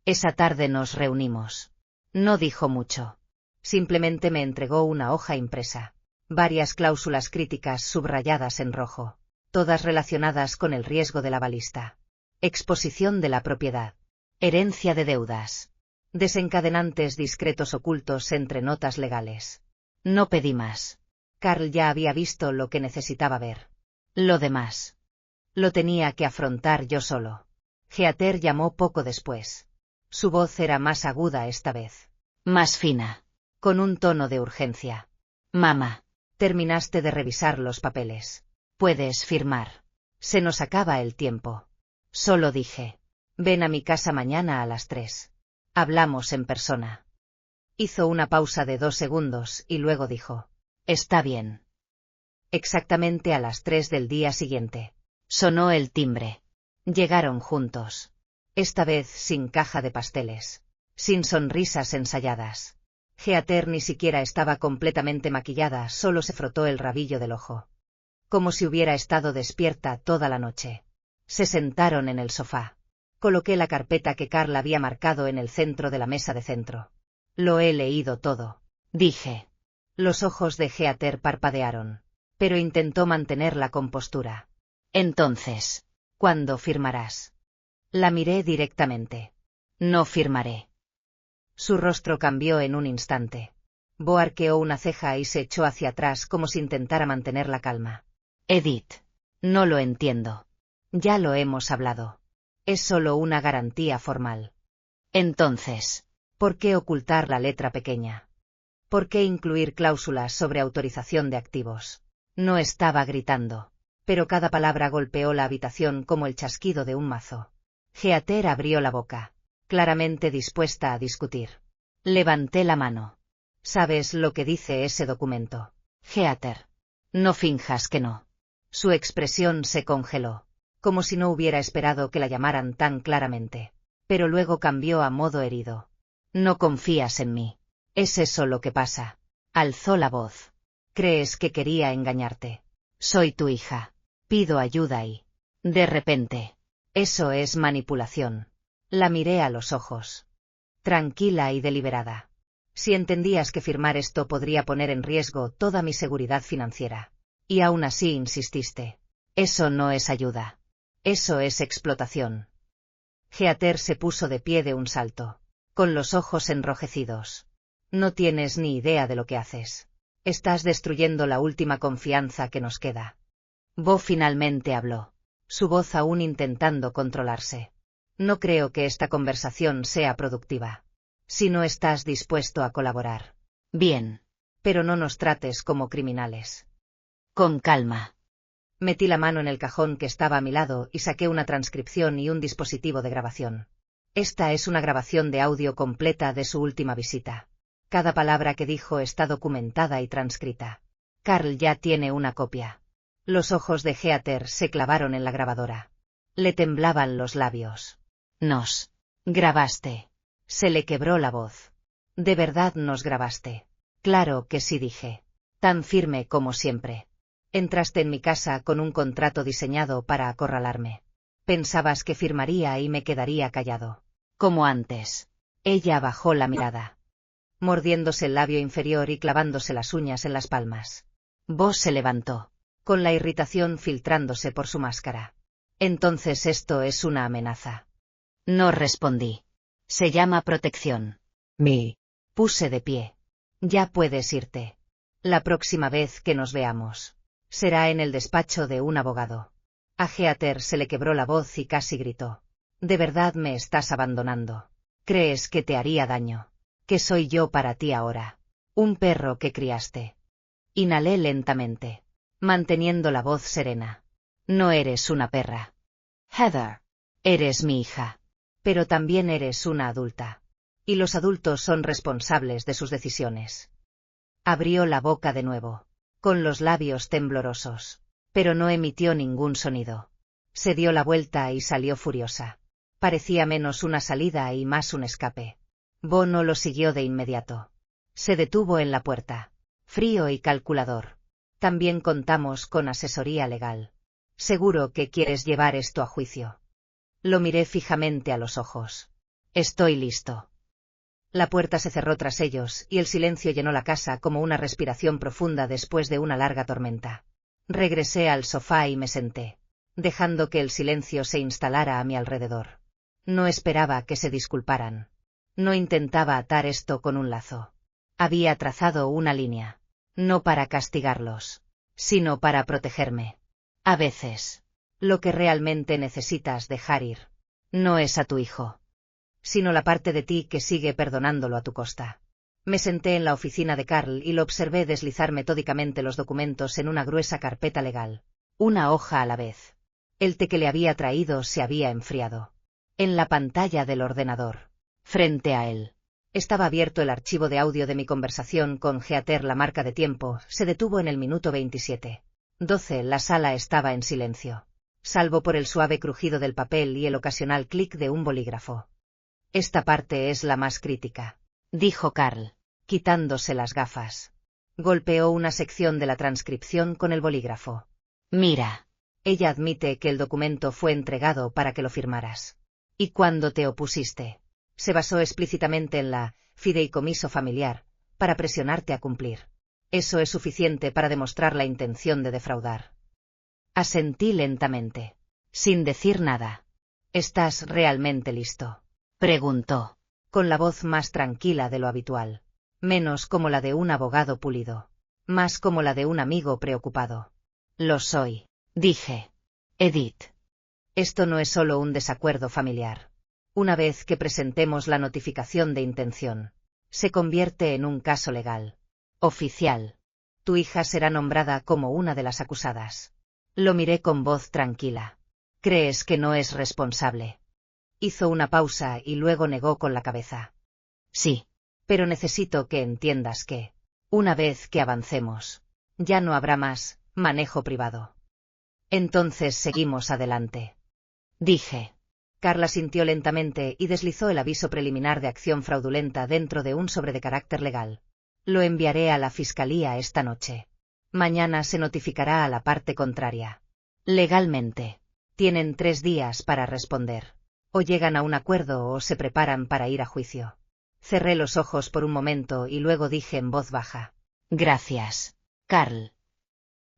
Esa tarde nos reunimos. No dijo mucho. Simplemente me entregó una hoja impresa. Varias cláusulas críticas subrayadas en rojo. Todas relacionadas con el riesgo de la balista. Exposición de la propiedad. Herencia de deudas. Desencadenantes discretos ocultos entre notas legales. No pedí más. Carl ya había visto lo que necesitaba ver. Lo demás. Lo tenía que afrontar yo solo. Heather llamó poco después. Su voz era más aguda esta vez. Más fina. Con un tono de urgencia. Mamá. Terminaste de revisar los papeles. Puedes firmar. Se nos acaba el tiempo. Solo dije. Ven a mi casa mañana a las 3. Hablamos en persona. Hizo una pausa de 2 segundos y luego dijo. Está bien. Exactamente a las 3 del día siguiente. Sonó el timbre. Llegaron juntos. Esta vez sin caja de pasteles. Sin sonrisas ensayadas. Heather ni siquiera estaba completamente maquillada, solo se frotó el rabillo del ojo. Como si hubiera estado despierta toda la noche. Se sentaron en el sofá. Coloqué la carpeta que Carl había marcado en el centro de la mesa de centro. Lo he leído todo, dije. Los ojos de Heather parpadearon. Pero intentó mantener la compostura. Entonces, ¿cuándo firmarás? La miré directamente. No firmaré. Su rostro cambió en un instante. Bo arqueó una ceja y se echó hacia atrás como si intentara mantener la calma. Edith. No lo entiendo. Ya lo hemos hablado. Es solo una garantía formal. Entonces, ¿Por qué ocultar la letra pequeña? ¿Por qué incluir cláusulas sobre autorización de activos? No estaba gritando, pero cada palabra golpeó la habitación como el chasquido de un mazo. Heather abrió la boca, claramente dispuesta a discutir. Levanté la mano. ¿Sabes lo que dice ese documento, Heather? No finjas que no. Su expresión se congeló, como si no hubiera esperado que la llamaran tan claramente. Pero luego cambió a modo herido. No confías en mí. ¿Es eso lo que pasa? Alzó la voz. ¿Crees que quería engañarte? Soy tu hija. Pido ayuda y... De repente. Eso es manipulación. La miré a los ojos. Tranquila y deliberada. Si entendías que firmar esto podría poner en riesgo toda mi seguridad financiera. Y aún así insististe. Eso no es ayuda. Eso es explotación. Heather se puso de pie de un salto, con los ojos enrojecidos. No tienes ni idea de lo que haces. Estás destruyendo la última confianza que nos queda. Bo finalmente habló, su voz aún intentando controlarse. No creo que esta conversación sea productiva. Si no estás dispuesto a colaborar. Bien. Pero no nos trates como criminales. Con calma. Metí la mano en el cajón que estaba a mi lado y saqué una transcripción y un dispositivo de grabación. Esta es una grabación de audio completa de su última visita. Cada palabra que dijo está documentada y transcrita. Carl ya tiene una copia. Los ojos de Heather se clavaron en la grabadora. Le temblaban los labios. Nos grabaste. Se le quebró la voz. ¿De verdad nos grabaste? Claro que sí, dije. Tan firme como siempre. Entraste en mi casa con un contrato diseñado para acorralarme. Pensabas que firmaría y me quedaría callado. Como antes. Ella bajó la mirada, mordiéndose el labio inferior y clavándose las uñas en las palmas. Bo se levantó, con la irritación filtrándose por su máscara. Entonces esto es una amenaza. No respondí. Se llama protección. Me Puse de pie. Ya puedes irte. La próxima vez que nos veamos será en el despacho de un abogado. A Heather se le quebró la voz y casi gritó. ¿De verdad me estás abandonando? ¿Crees que te haría daño? ¿Qué soy yo para ti ahora? Un perro que criaste. Inhalé lentamente, manteniendo la voz serena. No eres una perra. Heather. Eres mi hija. Pero también eres una adulta. Y los adultos son responsables de sus decisiones. Abrió la boca de nuevo, con los labios temblorosos, pero no emitió ningún sonido. Se dio la vuelta y salió furiosa. Parecía menos una salida y más un escape. Bo no lo siguió de inmediato. Se detuvo en la puerta, frío y calculador. También contamos con asesoría legal. Seguro que quieres llevar esto a juicio. Lo miré fijamente a los ojos. Estoy listo. La puerta se cerró tras ellos y el silencio llenó la casa como una respiración profunda después de una larga tormenta. Regresé al sofá y me senté, dejando que el silencio se instalara a mi alrededor. No esperaba que se disculparan. No intentaba atar esto con un lazo. Había trazado una línea, no para castigarlos, sino para protegerme. A veces, lo que realmente necesitas dejar ir no es a tu hijo, sino la parte de ti que sigue perdonándolo a tu costa. Me senté en la oficina de Carl y lo observé deslizar metódicamente los documentos en una gruesa carpeta legal, una hoja a la vez. El té que le había traído se había enfriado. En la pantalla del ordenador, frente a él, estaba abierto el archivo de audio de mi conversación con Heather. La marca de tiempo se detuvo en el minuto 27:12. La sala estaba en silencio, salvo por el suave crujido del papel y el ocasional clic de un bolígrafo. Esta parte es la más crítica, dijo Carl, quitándose las gafas. Golpeó una sección de la transcripción con el bolígrafo. Mira, ella admite que el documento fue entregado para que lo firmaras. Y cuando te opusiste, se basó explícitamente en la fideicomiso familiar, para presionarte a cumplir. Eso es suficiente para demostrar la intención de defraudar. Asentí lentamente, sin decir nada. ¿Estás realmente listo?, preguntó, con la voz más tranquila de lo habitual, menos como la de un abogado pulido, más como la de un amigo preocupado. Lo soy, dije. Edith. Esto no es solo un desacuerdo familiar. Una vez que presentemos la notificación de intención, se convierte en un caso legal. Oficial. Tu hija será nombrada como una de las acusadas. Lo miré con voz tranquila. ¿Crees que no es responsable? Hizo una pausa y luego negó con la cabeza. Sí. Pero necesito que entiendas que, una vez que avancemos, ya no habrá más manejo privado. Entonces seguimos adelante. Dije. Carla sintió lentamente y deslizó el aviso preliminar de acción fraudulenta dentro de un sobre de carácter legal. Lo enviaré a la fiscalía esta noche. Mañana se notificará a la parte contraria. Legalmente. Tienen 3 días para responder. O llegan a un acuerdo o se preparan para ir a juicio. Cerré los ojos por un momento y luego dije en voz baja. Gracias, Carl.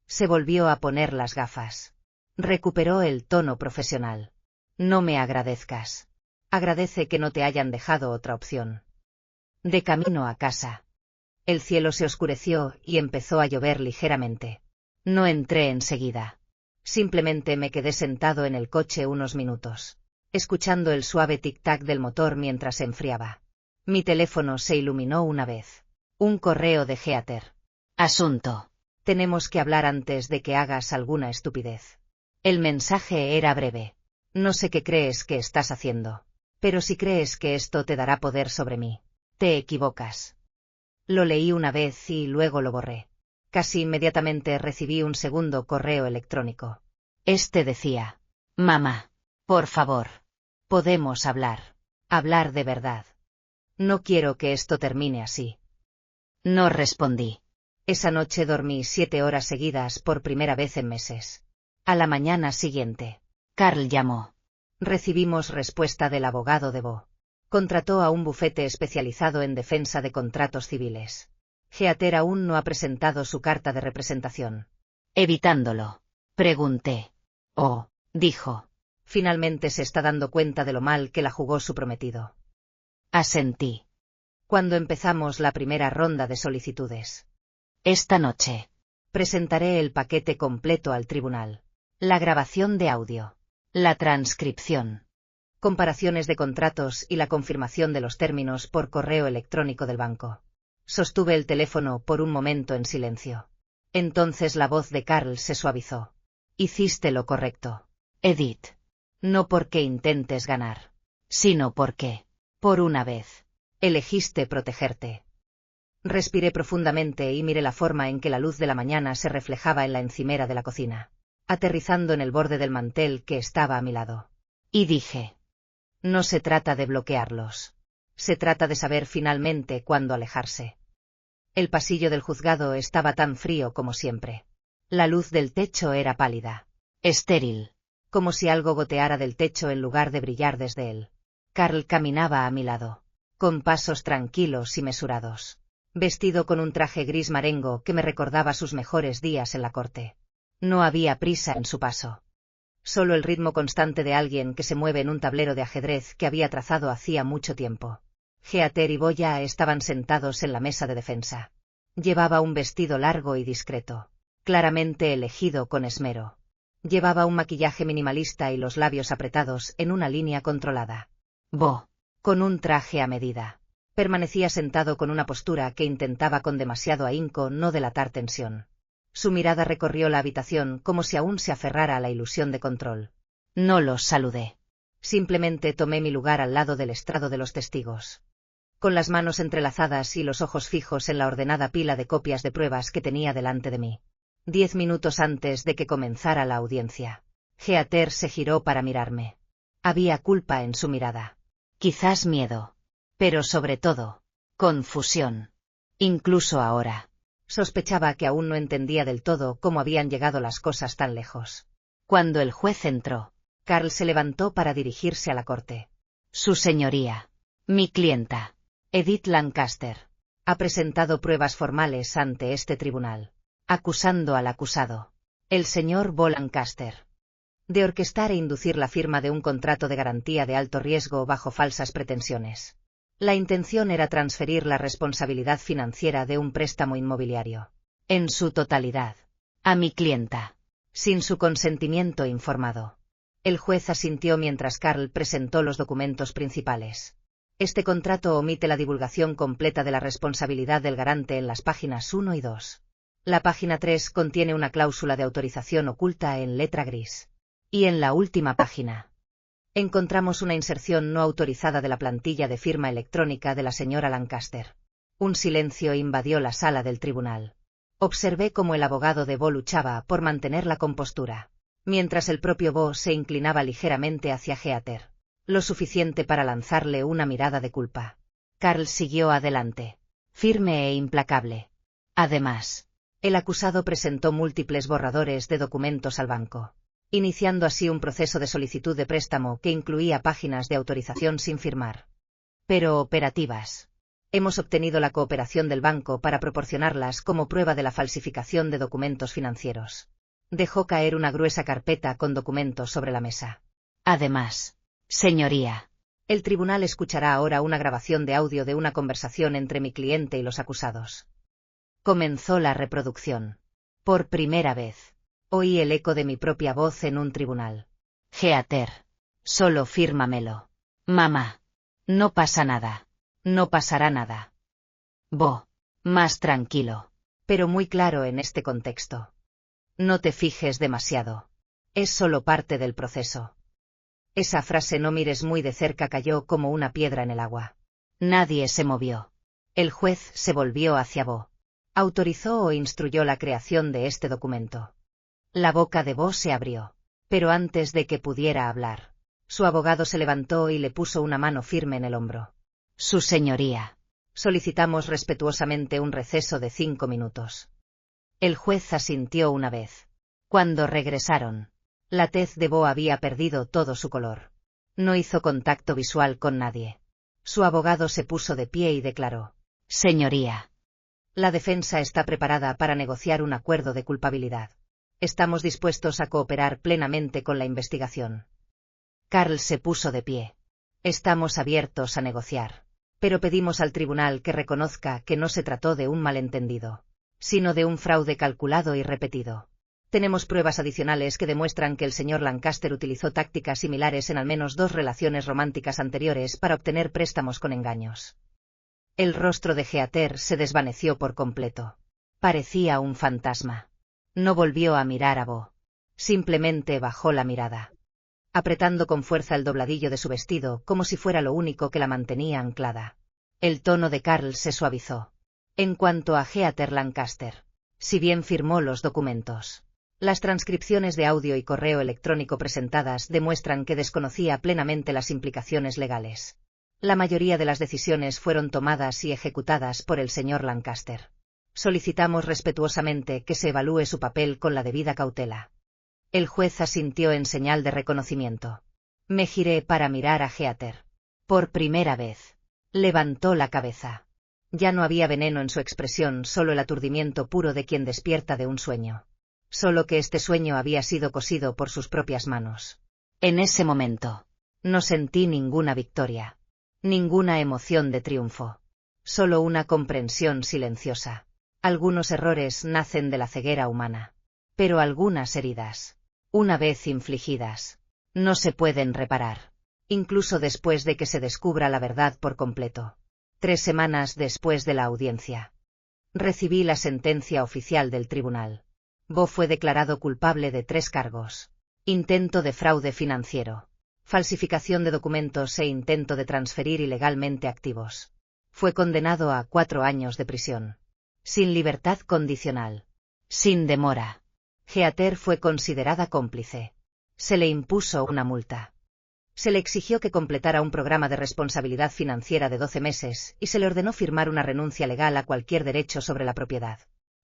Se volvió a poner las gafas. Recuperó el tono profesional. No me agradezcas. Agradece que no te hayan dejado otra opción. De camino a casa. El cielo se oscureció y empezó a llover ligeramente. No entré enseguida. Simplemente me quedé sentado en el coche unos minutos, escuchando el suave tic-tac del motor mientras se enfriaba. Mi teléfono se iluminó una vez. Un correo de Heather. Asunto. Tenemos que hablar antes de que hagas alguna estupidez. El mensaje era breve. No sé qué crees que estás haciendo. Pero si crees que esto te dará poder sobre mí, te equivocas. Lo leí una vez y luego lo borré. Casi inmediatamente recibí un segundo correo electrónico. Este decía: Mamá, por favor, podemos hablar. Hablar de verdad. No quiero que esto termine así. No respondí. Esa noche dormí 7 horas seguidas por primera vez en meses. A la mañana siguiente, Carl llamó. Recibimos respuesta del abogado de Bo. Contrató a un bufete especializado en defensa de contratos civiles. Heather aún no ha presentado su carta de representación. Evitándolo, pregunté. Oh, dijo. Finalmente se está dando cuenta de lo mal que la jugó su prometido. Asentí. Cuando empezamos la primera ronda de solicitudes. Esta noche. Presentaré el paquete completo al tribunal. La grabación de audio. La transcripción. Comparaciones de contratos y la confirmación de los términos por correo electrónico del banco. Sostuve el teléfono por un momento en silencio. Entonces la voz de Carl se suavizó. Hiciste lo correcto, Edith. No porque intentes ganar, sino porque, por una vez, elegiste protegerte. Respiré profundamente y miré la forma en que la luz de la mañana se reflejaba en la encimera de la cocina, aterrizando en el borde del mantel que estaba a mi lado. Y dije: no se trata de bloquearlos. Se trata de saber finalmente cuándo alejarse. El pasillo del juzgado estaba tan frío como siempre. La luz del techo era pálida, estéril, como si algo goteara del techo en lugar de brillar desde él. Carl caminaba a mi lado, con pasos tranquilos y mesurados, vestido con un traje gris marengo que me recordaba sus mejores días en la corte. No había prisa en su paso. Solo el ritmo constante de alguien que se mueve en un tablero de ajedrez que había trazado hacía mucho tiempo. Heather y Boya estaban sentados en la mesa de defensa. Llevaba un vestido largo y discreto, claramente elegido con esmero. Llevaba un maquillaje minimalista y los labios apretados en una línea controlada. Bo, con un traje a medida, permanecía sentado con una postura que intentaba con demasiado ahínco no delatar tensión. Su mirada recorrió la habitación como si aún se aferrara a la ilusión de control. No los saludé. Simplemente tomé mi lugar al lado del estrado de los testigos. Con las manos entrelazadas y los ojos fijos en la ordenada pila de copias de pruebas que tenía delante de mí. 10 minutos antes de que comenzara la audiencia, Heather se giró para mirarme. Había culpa en su mirada. Quizás miedo. Pero sobre todo, confusión. Incluso ahora. Sospechaba que aún no entendía del todo cómo habían llegado las cosas tan lejos. Cuando el juez entró, Carl se levantó para dirigirse a la corte. Su señoría, mi clienta, Edith Lancaster, ha presentado pruebas formales ante este tribunal, acusando al acusado, el señor Bo Lancaster, de orquestar e inducir la firma de un contrato de garantía de alto riesgo bajo falsas pretensiones. La intención era transferir la responsabilidad financiera de un préstamo inmobiliario, en su totalidad, a mi clienta, sin su consentimiento informado. El juez asintió mientras Carl presentó los documentos principales. Este contrato omite la divulgación completa de la responsabilidad del garante en las páginas 1 y 2. La página 3 contiene una cláusula de autorización oculta en letra gris. Y en la última página encontramos una inserción no autorizada de la plantilla de firma electrónica de la señora Lancaster. Un silencio invadió la sala del tribunal. Observé cómo el abogado de Bo luchaba por mantener la compostura, mientras el propio Bo se inclinaba ligeramente hacia Heather, lo suficiente para lanzarle una mirada de culpa. Carl siguió adelante, firme e implacable. Además, el acusado presentó múltiples borradores de documentos al banco, iniciando así un proceso de solicitud de préstamo que incluía páginas de autorización sin firmar, pero operativas. Hemos obtenido la cooperación del banco para proporcionarlas como prueba de la falsificación de documentos financieros. Dejó caer una gruesa carpeta con documentos sobre la mesa. Además, señoría, el tribunal escuchará ahora una grabación de audio de una conversación entre mi cliente y los acusados. Comenzó la reproducción. Por primera vez, oí el eco de mi propia voz en un tribunal. Heather, solo fírmamelo. Mamá. No pasa nada. No pasará nada. Bo. Más tranquilo. Pero muy claro en este contexto. No te fijes demasiado. Es solo parte del proceso. Esa frase "no mires muy de cerca" cayó como una piedra en el agua. Nadie se movió. El juez se volvió hacia Bo. Autorizó o instruyó la creación de este documento. La boca de Bo se abrió. Pero antes de que pudiera hablar, su abogado se levantó y le puso una mano firme en el hombro. Su señoría. Solicitamos respetuosamente un receso de 5 minutos. El juez asintió una vez. Cuando regresaron, la tez de Bo había perdido todo su color. No hizo contacto visual con nadie. Su abogado se puso de pie y declaró: Señoría. La defensa está preparada para negociar un acuerdo de culpabilidad. Estamos dispuestos a cooperar plenamente con la investigación. Carl se puso de pie. Estamos abiertos a negociar. Pero pedimos al tribunal que reconozca que no se trató de un malentendido, sino de un fraude calculado y repetido. Tenemos pruebas adicionales que demuestran que el señor Lancaster utilizó tácticas similares en al menos 2 relaciones románticas anteriores para obtener préstamos con engaños. El rostro de Heather se desvaneció por completo. Parecía un fantasma. No volvió a mirar a Bo. Simplemente bajó la mirada, apretando con fuerza el dobladillo de su vestido como si fuera lo único que la mantenía anclada. El tono de Carl se suavizó. En cuanto a Heather Lancaster, si bien firmó los documentos, las transcripciones de audio y correo electrónico presentadas demuestran que desconocía plenamente las implicaciones legales. La mayoría de las decisiones fueron tomadas y ejecutadas por el señor Lancaster. Solicitamos respetuosamente que se evalúe su papel con la debida cautela. El juez asintió en señal de reconocimiento. Me giré para mirar a Heather. Por primera vez, levantó la cabeza. Ya no había veneno en su expresión, solo el aturdimiento puro de quien despierta de un sueño. Solo que este sueño había sido cosido por sus propias manos. En ese momento, no sentí ninguna victoria, ninguna emoción de triunfo. Solo una comprensión silenciosa. Algunos errores nacen de la ceguera humana. Pero algunas heridas, una vez infligidas, no se pueden reparar, incluso después de que se descubra la verdad por completo. 3 semanas después de la audiencia, recibí la sentencia oficial del tribunal. Bo fue declarado culpable de 3 cargos: intento de fraude financiero, falsificación de documentos e intento de transferir ilegalmente activos. Fue condenado a 4 años de prisión, sin libertad condicional, sin demora. Heather fue considerada cómplice. Se le impuso una multa. Se le exigió que completara un programa de responsabilidad financiera de 12 meses y se le ordenó firmar una renuncia legal a cualquier derecho sobre la propiedad.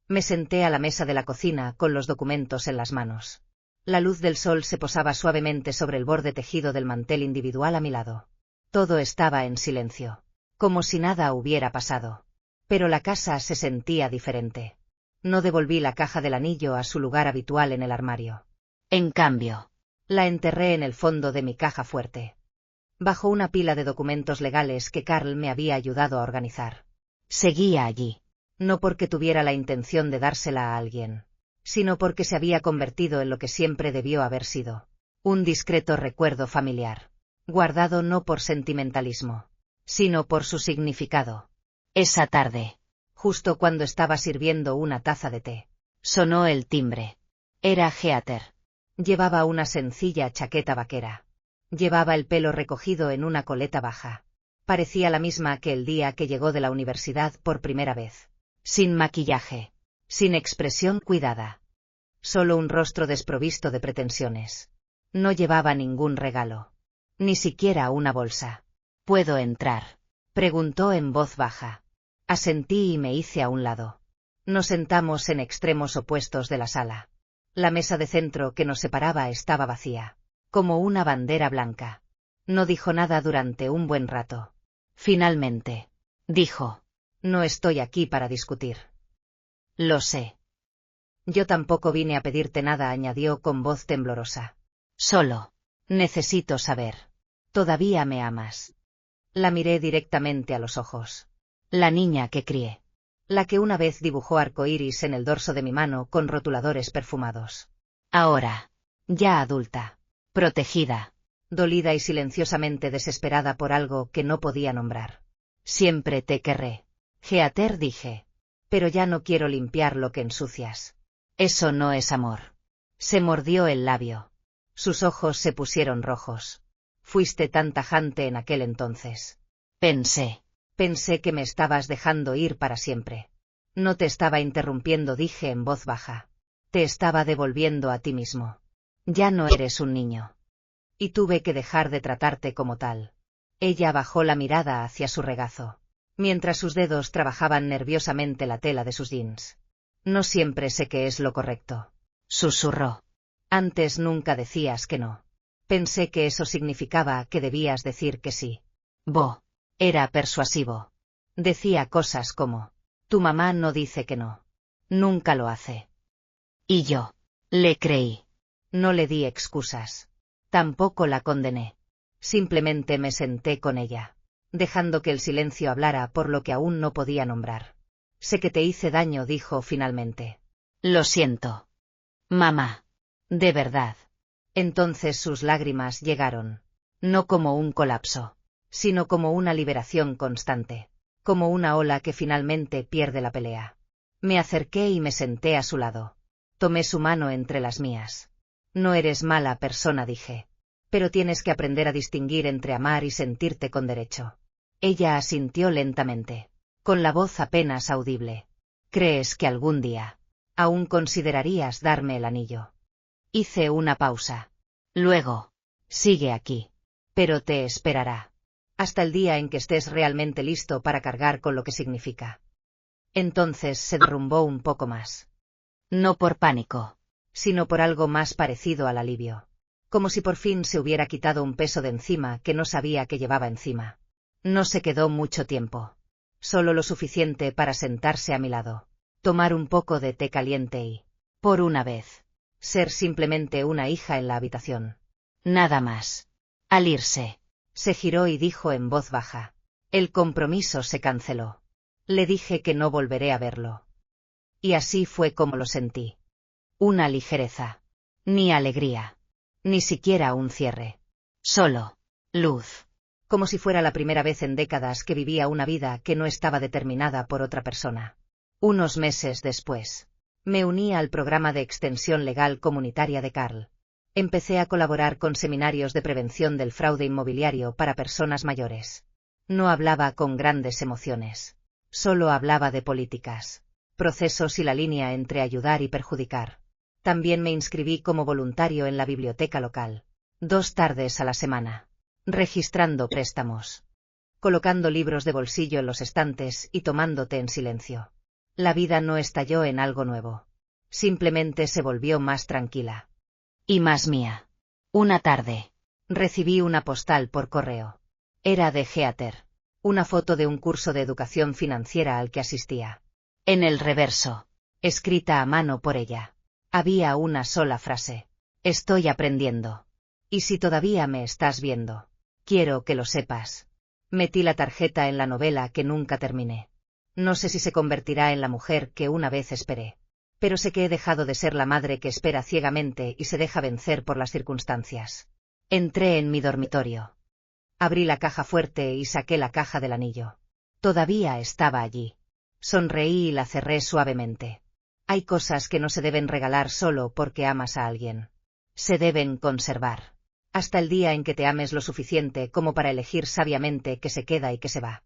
Me senté a la mesa de la cocina con los documentos en las manos. La luz del sol se posaba suavemente sobre el borde tejido del mantel individual a mi lado. Todo estaba en silencio, como si nada hubiera pasado. Pero la casa se sentía diferente. No devolví la caja del anillo a su lugar habitual en el armario. En cambio, la enterré en el fondo de mi caja fuerte, bajo una pila de documentos legales que Carl me había ayudado a organizar. Seguía allí, no porque tuviera la intención de dársela a alguien, sino porque se había convertido en lo que siempre debió haber sido: Un discreto recuerdo familiar, guardado no por sentimentalismo, sino por su significado. Esa tarde, justo cuando estaba sirviendo una taza de té, sonó el timbre. Era Heather. Llevaba una sencilla chaqueta vaquera. Llevaba el pelo recogido en una coleta baja. Parecía la misma que el día que llegó de la universidad por primera vez. Sin maquillaje, sin expresión cuidada. Solo un rostro desprovisto de pretensiones. No llevaba ningún regalo. Ni siquiera una bolsa. ¿Puedo entrar?, preguntó en voz baja. Asentí y me hice a un lado. Nos sentamos en extremos opuestos de la sala. La mesa de centro que nos separaba estaba vacía, como una bandera blanca. No dijo nada durante un buen rato. Finalmente, dijo: no estoy aquí para discutir. Lo sé. Yo tampoco vine a pedirte nada, añadió con voz temblorosa. Solo necesito saber. ¿Todavía me amas? La miré directamente a los ojos. La niña que crié. La que una vez dibujó arcoíris en el dorso de mi mano con rotuladores perfumados. Ahora, ya adulta, protegida, dolida y silenciosamente desesperada por algo que no podía nombrar. Siempre te querré, Heather, dije. Pero ya no quiero limpiar lo que ensucias. Eso no es amor. Se mordió el labio. Sus ojos se pusieron rojos. Fuiste tan tajante en aquel entonces. Pensé que me estabas dejando ir para siempre. No te estaba interrumpiendo, dije en voz baja. Te estaba devolviendo a ti mismo. Ya no eres un niño. Y tuve que dejar de tratarte como tal. Ella bajó la mirada hacia su regazo, mientras sus dedos trabajaban nerviosamente la tela de sus jeans. No siempre sé qué es lo correcto, susurró. Antes nunca decías que no. Pensé que eso significaba que debías decir que sí. Bo. Era persuasivo. Decía cosas como: tu mamá no dice que no. Nunca lo hace. Y yo le creí. No le di excusas. Tampoco la condené. Simplemente me senté con ella, dejando que el silencio hablara por lo que aún no podía nombrar. Sé que te hice daño, dijo finalmente. Lo siento, mamá. De verdad. Entonces sus lágrimas llegaron. No como un colapso, sino como una liberación constante, como una ola que finalmente pierde la pelea. Me acerqué y me senté a su lado. Tomé su mano entre las mías. No eres mala persona, dije. Pero tienes que aprender a distinguir entre amar y sentirte con derecho. Ella asintió lentamente, con la voz apenas audible. ¿Crees que algún día aún considerarías darme el anillo? Hice una pausa. Luego, sigue aquí. Pero te esperará. Hasta el día en que estés realmente listo para cargar con lo que significa. Entonces se derrumbó un poco más. No por pánico, sino por algo más parecido al alivio. Como si por fin se hubiera quitado un peso de encima que no sabía que llevaba encima. No se quedó mucho tiempo. Solo lo suficiente para sentarse a mi lado, tomar un poco de té caliente y, por una vez, ser simplemente una hija en la habitación. Nada más. Al irse, se giró y dijo en voz baja: el compromiso se canceló. Le dije que no volveré a verlo. Y así fue como lo sentí. Una ligereza. Ni alegría. Ni siquiera un cierre. Solo luz. Como si fuera la primera vez en décadas que vivía una vida que no estaba determinada por otra persona. Unos meses después, me uní al programa de extensión legal comunitaria de Carl. Empecé a colaborar con seminarios de prevención del fraude inmobiliario para personas mayores. No hablaba con grandes emociones. Solo hablaba de políticas, procesos y la línea entre ayudar y perjudicar. También me inscribí como voluntario en la biblioteca local, 2 tardes a la semana, registrando préstamos, colocando libros de bolsillo en los estantes y tomándote en silencio. La vida no estalló en algo nuevo. Simplemente se volvió más tranquila. Y más mía. Una tarde, recibí una postal por correo. Era de Heather. Una foto de un curso de educación financiera al que asistía. En el reverso, escrita a mano por ella, había una sola frase: estoy aprendiendo. Y si todavía me estás viendo, quiero que lo sepas. Metí la tarjeta en la novela que nunca terminé. No sé si se convertirá en la mujer que una vez esperé. Pero sé que he dejado de ser la madre que espera ciegamente y se deja vencer por las circunstancias. Entré en mi dormitorio. Abrí la caja fuerte y saqué la caja del anillo. Todavía estaba allí. Sonreí y la cerré suavemente. Hay cosas que no se deben regalar solo porque amas a alguien. Se deben conservar. Hasta el día en que te ames lo suficiente como para elegir sabiamente qué se queda y qué se va.